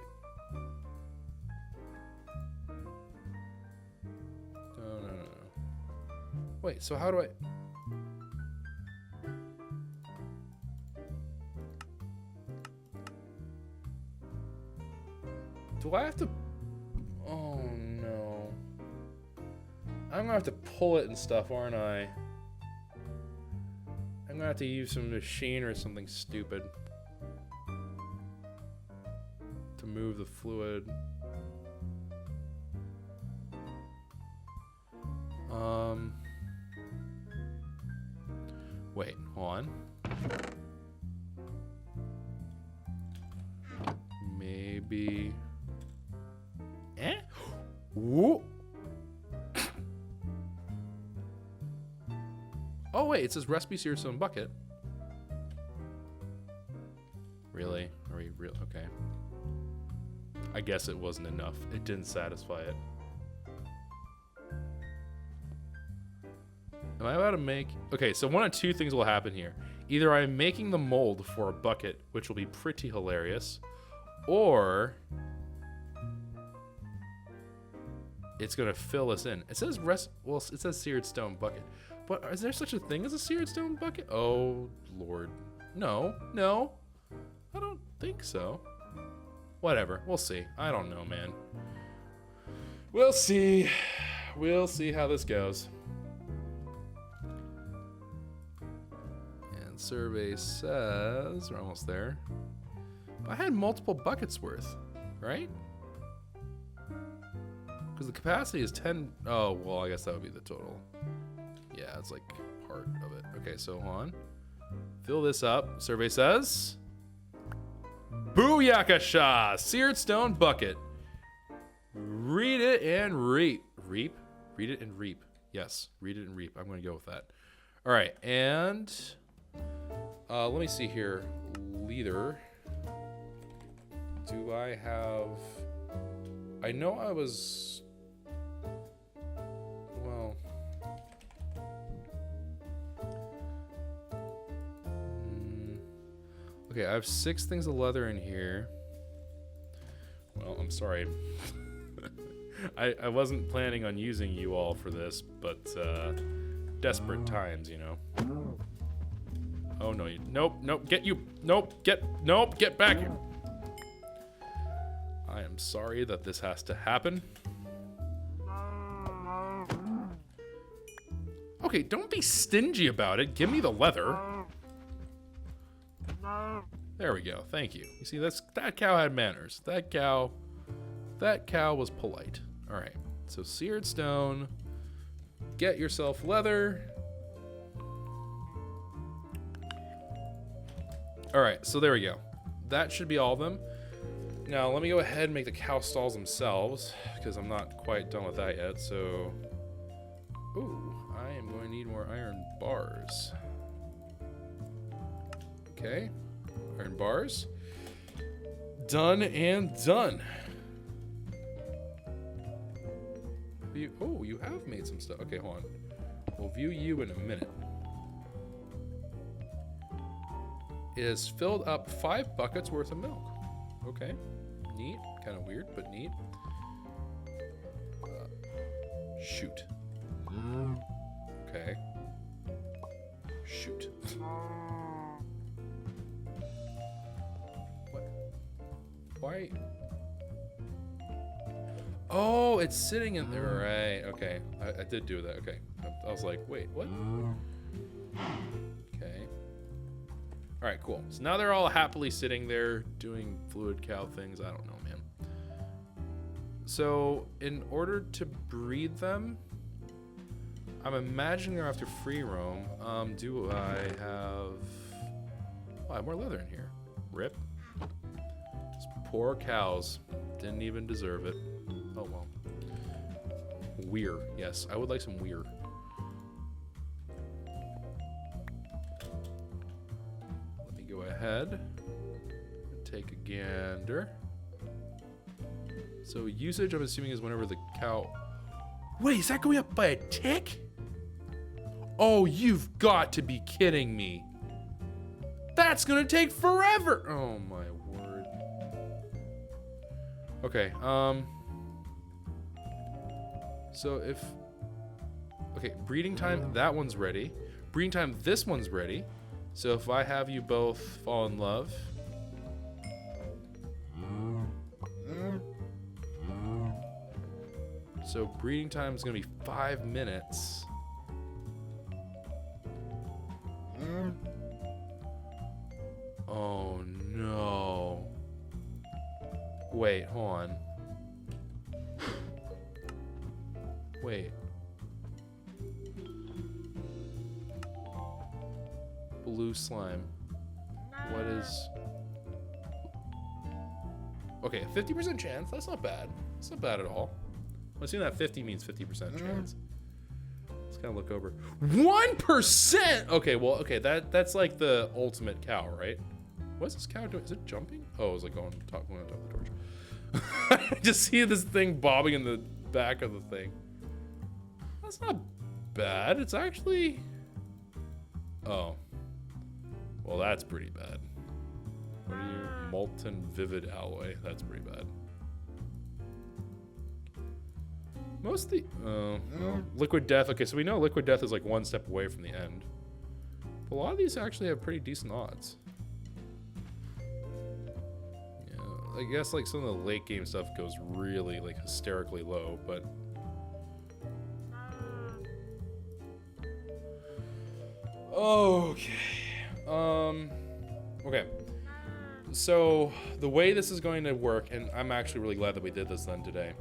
No. Wait, so how do I? Do I have to? Oh no. I'm gonna have to pull it and stuff, aren't I? I'm gonna have to use some machine or something stupid to move the fluid. Wait, hold on. Maybe. Whoa. Oh wait, it says recipe seared stone bucket. Really? Are we real? Okay. I guess it wasn't enough. It didn't satisfy it. Am I about to make... Okay, so one of two things will happen here. Either I'm making the mold for a bucket, which will be pretty hilarious, or it's gonna fill us in. It says it says seared stone bucket. But is there such a thing as a seared stone bucket? Oh, Lord. No. I don't think so. Whatever. We'll see. I don't know, man. We'll see. We'll see how this goes. And survey says... We're almost there. But I had multiple buckets worth, right? Because the capacity is 10... Oh, well, I guess that would be the total. Yeah, it's like part of it. Okay, so hold on. Fill this up. Survey says... Booyakasha! Seared stone bucket. Read it and reap. Reap? Read it and reap. Yes, read it and reap. I'm going to go with that. All right, and... let me see here. Leader. Do I have... I know I was... Well... Okay, I have 6 things of leather in here. Well, I'm sorry. I wasn't planning on using you all for this, but desperate times, you know. Oh no! Nope! Get you! Nope! Get back here! I am sorry that this has to happen. Okay, don't be stingy about it. Give me the leather. There we go. Thank you. You see, that cow had manners. That cow was polite. All right. So seared stone. Get yourself leather. All right. So there we go. That should be all of them. Now let me go ahead and make the cow stalls themselves because I'm not quite done with that yet. So, ooh, I am going to need more iron bars. Okay. Iron bars. Done and done. Oh, you have made some stuff. Okay, hold on. We'll view you in a minute. It has filled up 5 buckets worth of milk. Okay. Neat. Kind of weird, but neat. Shoot. Okay. Shoot. Why? Oh, it's sitting in there, right? Okay, I did do that. Okay, I was like, wait, what? Okay. All right, cool. So now they're all happily sitting there doing fluid cow things. I don't know, man. So in order to breed them, I'm imagining they're after free roam. Do I have? Oh, I have more leather in here. Rip. Poor cows. Didn't even deserve it. Oh well. Weir. Yes, I would like some weir. Let me go ahead and take a gander. So usage, I'm assuming, is whenever the cow... Wait, is that going up by a tick? Oh, you've got to be kidding me. That's gonna take forever. Oh my word. Okay, so if, okay, breeding time, that one's ready. Breeding time, this one's ready. So if I have you both fall in love. So breeding time is gonna be 5 minutes. Oh no. Wait, hold on. Wait. Blue slime. What is... Okay, 50% chance. That's not bad. That's not bad at all. I'm assuming that 50 means 50% chance. Let's kind of look over. 1%! Okay, well, okay, that's like the ultimate cow, right? What's this cow doing? Is it jumping? Oh, it was like going on top of the torch. I just see this thing bobbing in the back of the thing. That's not bad. It's actually... Oh. Well, that's pretty bad. What are you? Molten vivid alloy. That's pretty bad. Most of the... liquid death. Okay, so we know liquid death is like 1 step away from the end. But a lot of these actually have pretty decent odds. I guess like some of the late game stuff goes really like hysterically low, but okay. Okay. So the way this is going to work, and I'm actually really glad that we did this then today,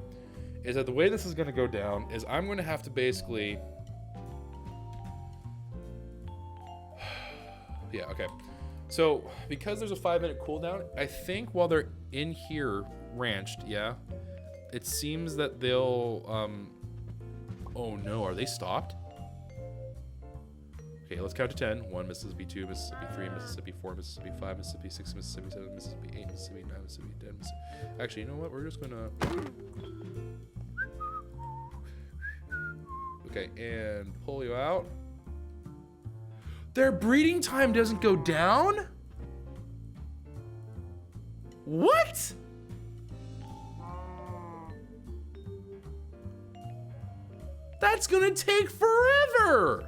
is that the way this is going to go down is I'm going to have to basically yeah, okay. So, because there's a 5-minute cooldown, I think while they're in here ranched, yeah, it seems that they'll, oh no, are they stopped? Okay, let's count to 10. 1, Mississippi 2, Mississippi 3, Mississippi 4, Mississippi 5, Mississippi 6, Mississippi 7, Mississippi 8, Mississippi 9, Mississippi 10, Mississippi... Actually, you know what? We're just gonna... Okay, and pull you out. Their breeding time doesn't go down? What? That's gonna take forever.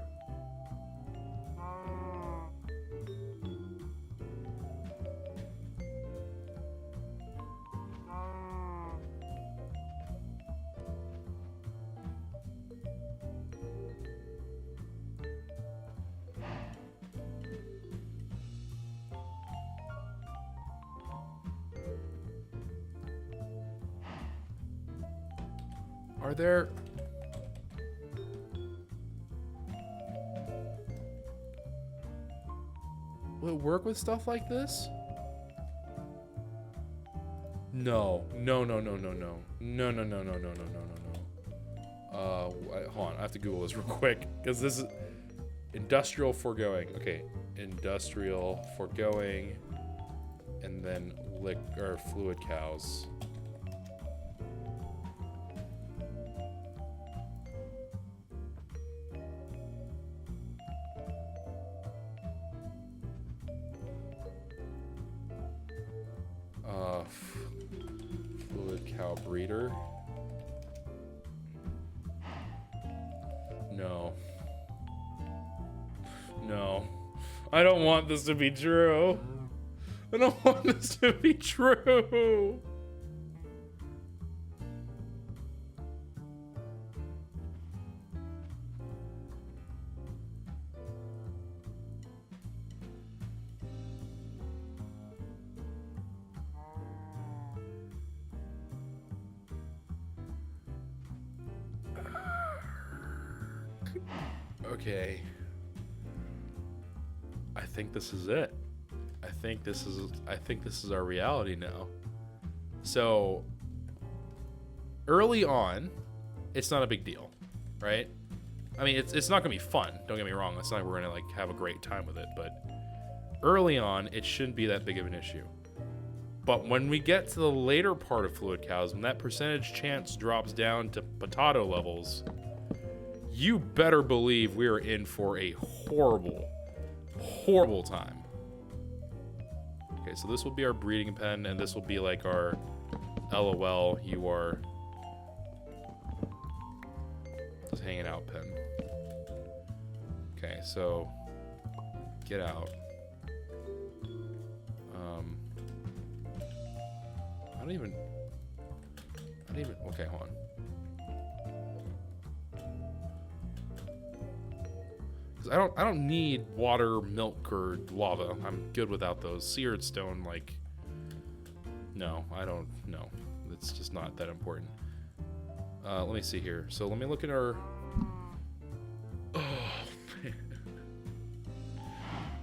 Are there... Will it work with stuff like this? No. No, no, no, no, no. No, no, no, no, no, no, no, no, no. Hold on. I have to Google this real quick. Because this is... Industrial foregoing. Okay. Industrial foregoing. And then fluid cows. Fluid cow breeder. No. No. I don't want this to be true. I don't want this to be true. Okay. I think this is it. I think this is our reality now. So early on, it's not a big deal, right? I mean, it's not gonna be fun. Don't get me wrong. It's not like we're gonna like have a great time with it, but early on, it shouldn't be that big of an issue. But when we get to the later part of fluid cows, when that percentage chance drops down to potato levels, you better believe we are in for a horrible, horrible time. Okay, so this will be our breeding pen, and this will be like our LOL, you are just hanging out pen. Okay, so get out. I don't even, okay, hold on. I don't need water, milk, or lava. I'm good without those. Seared stone, like, no, I don't know. It's just not that important. Let me see here. So let me look at our... Oh, man.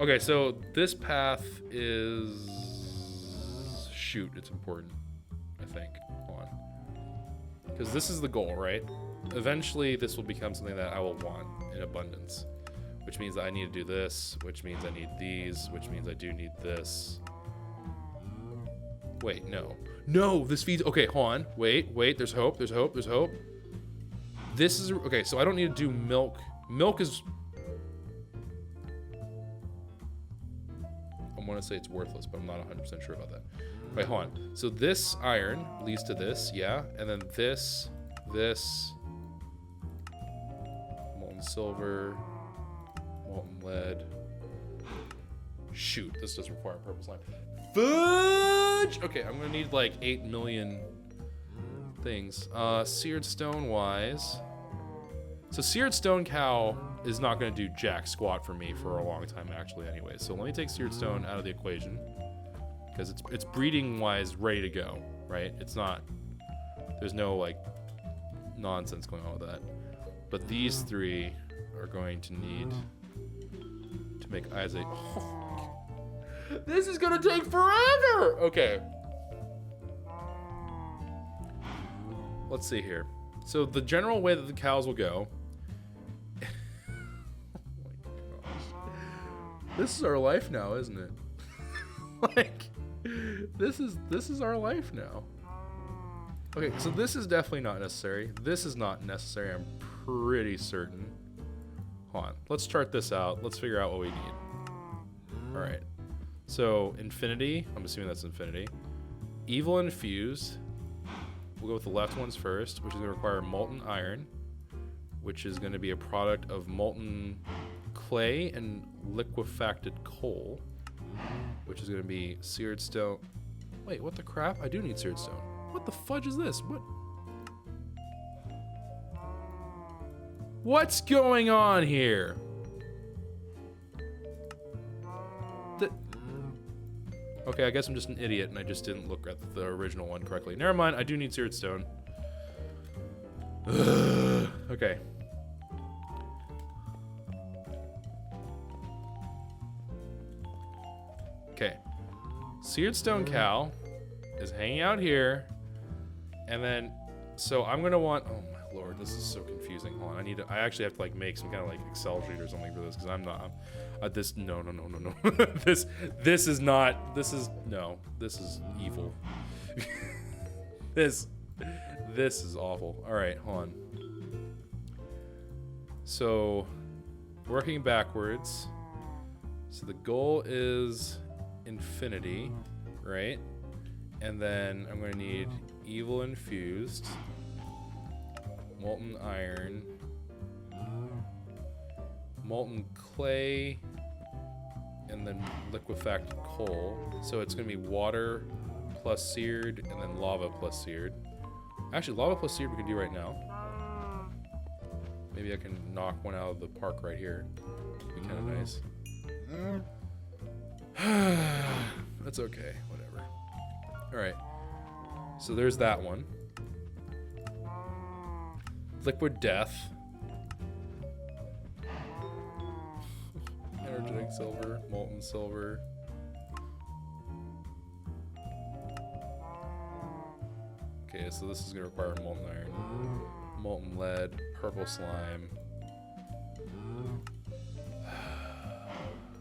Okay, so this path is... Shoot, it's important, I think. Hold on. Because this is the goal, right? Eventually, this will become something that I will want in abundance. Which means that I need to do this, which means I need these, which means I do need this. Wait, no. No, this feeds... Okay, hold on. Wait, there's hope, there's hope, there's hope. This is... Okay, so I don't need to do milk. Milk is... I want to say it's worthless, but I'm not 100% sure about that. Wait, hold on. So this iron leads to this, yeah? And then this... Molten silver... Molten lead. Shoot, this does require purple slime. Fudge! Okay, I'm gonna need like 8 million things. Seared stone wise. So seared stone cow is not gonna do jack squat for me for a long time actually anyway. So let me take seared stone out of the equation. Because it's breeding wise ready to go, right? It's not, there's no like nonsense going on with that. But these three are going to need to make Isaac. Oh, this is gonna take forever. Okay. Let's see here. So the general way that the cows will go. Oh my gosh. This is our life now, isn't it? Like, this is our life now. Okay, so this is definitely not necessary. This is not necessary. I'm pretty certain. Hold on. Let's chart this out. Let's figure out what we need. All right. So infinity. I'm assuming that's infinity. evil infused. We'll go with the left ones first, which is going to require molten iron, which is going to be a product of molten clay and liquefacted coal, which is going to be seared stone. Wait, what the crap? I do need seared stone. What the fudge is this? What's going on here? Okay, I guess I'm just an idiot and I just didn't look at the original one correctly. Never mind, I do need seared stone. Okay. Okay. Seared stone cow is hanging out here. And then, so I'm gonna want, oh my lord, this is so confusing. Hold on, I actually have to like make some kind of like Excel sheet or something for this because I'm not, no. this is not, this is evil. This is awful. All right, hold on. So, working backwards. So the goal is infinity, right? And then I'm gonna need evil infused, molten iron, molten clay, and then liquefacted coal. So it's gonna be water plus seared and then lava plus seared. Actually, lava plus seared we can do right now. Maybe I can knock one out of the park right here. That'd be kind of nice. That's okay, whatever. All right, so there's that one. Liquid death. Energetic silver, molten silver. Okay, so this is gonna require molten iron, molten lead, purple slime.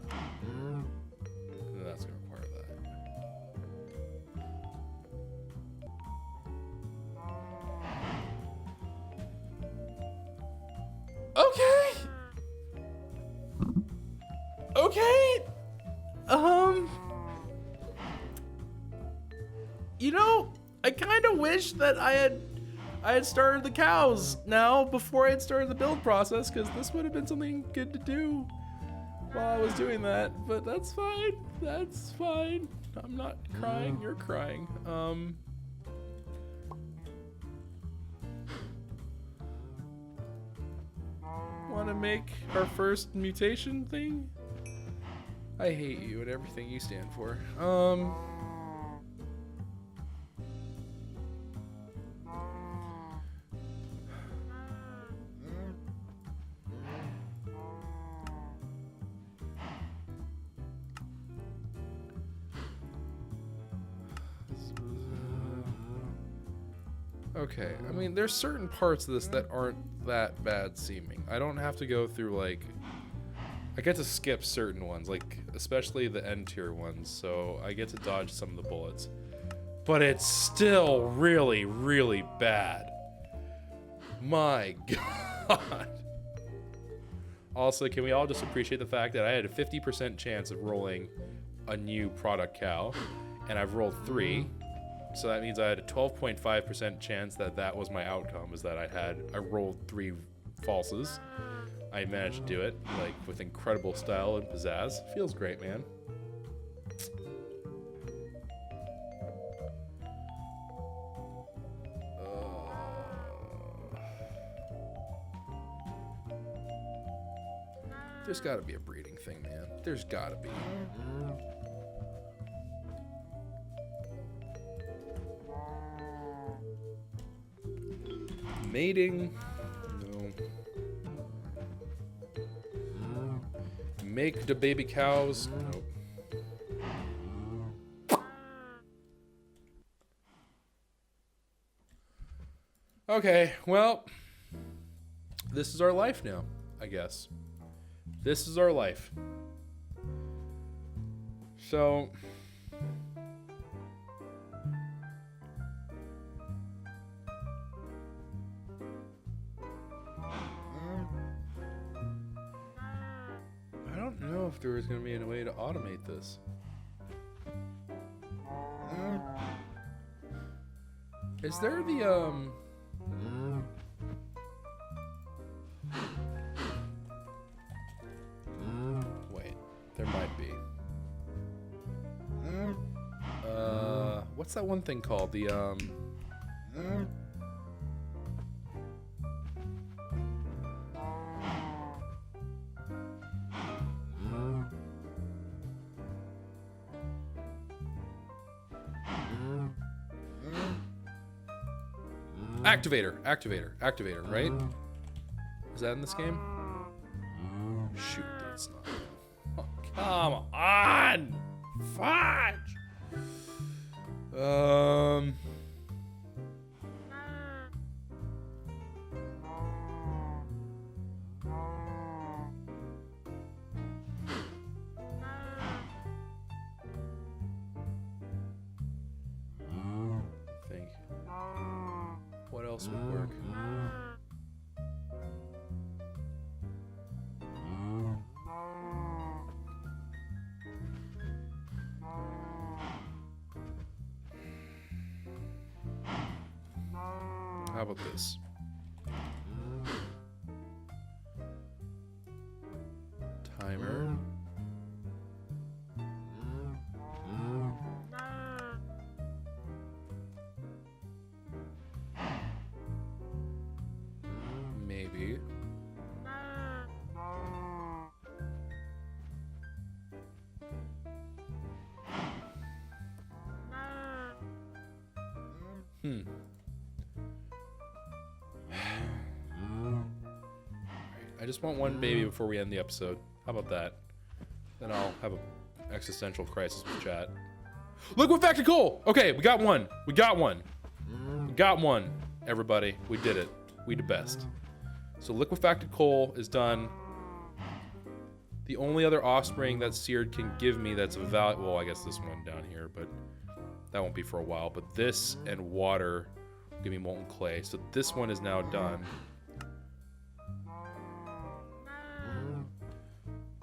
And that's gonna require that. Okay. Okay. You know, I kind of wish that I had started the cows now before I had started the build process, because this would have been something good to do while I was doing that. But that's fine. That's fine. I'm not crying. You're crying. Want to make our first mutation thing? I hate you and everything you stand for. Okay, I mean, there's certain parts of this that aren't that bad seeming. I don't have to go through, like, I get to skip certain ones, like, especially the end tier ones, so I get to dodge some of the bullets. But it's still really, really bad. My God. Also, can we all just appreciate the fact that I had a 50% chance of rolling a new product cow, and I've rolled 3. So that means I had a 12.5% chance that that was my outcome, is that I rolled 3 falses. I managed to do it, like, with incredible style and pizzazz. Feels great, man. There's gotta be a breeding thing, man. There's gotta be. Mating? No. Make the baby cows? Nope. Okay, well, this is our life now, I guess. This is our life. So, I don't know if there was going to be a way to automate this. Is there the wait, there might be. What's that one thing called? The activator, right? Is that in this game? Shoot, that's not. Oh, come on! Fudge! Think. What else would work? How about this? Timer. Maybe. I just want one baby before we end the episode. How about that? Then I'll have an existential crisis with chat. Liquefacted coal! Okay, we got one. We got one. We got one, everybody. We did it. We the best. So liquefacted coal is done. The only other offspring that seared can give me that's of value, well, I guess this one down here, but that won't be for a while. But this and water give me molten clay. So this one is now done.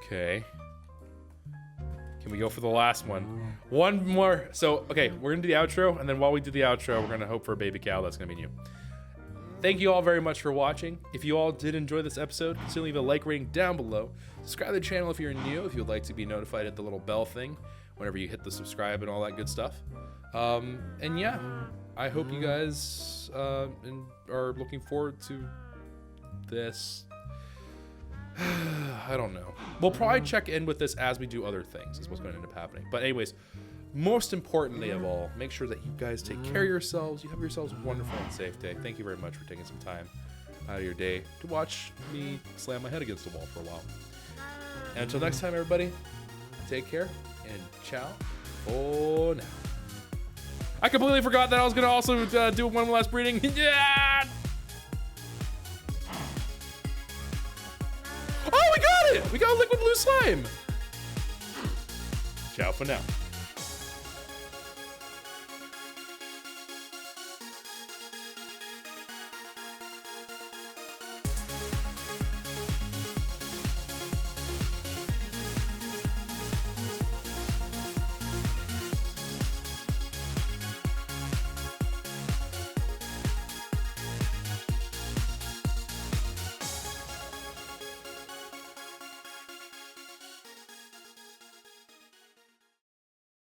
Okay. Can we go for the last one? One more. So, okay, we're gonna do the outro, and then while we do the outro, we're gonna hope for a baby cow. That's gonna be new. Thank you all very much for watching. If you all did enjoy this episode, consider leave a like rating down below. Subscribe to the channel if you're new, if you would like to be notified at the little bell thing whenever you hit the subscribe and all that good stuff. And yeah, I hope you guys are looking forward to this. I don't know. We'll probably check in with this as we do other things, is what's going to end up happening. But anyways, most importantly of all, make sure that you guys take care of yourselves. You have yourselves a wonderful and safe day. Thank you very much for taking some time out of your day to watch me slam my head against the wall for a while. And until next time, everybody, take care and ciao for now. I completely forgot that I was going to also do one last breeding. Yeah! Oh, we got it! We got liquid blue slime! Ciao for now.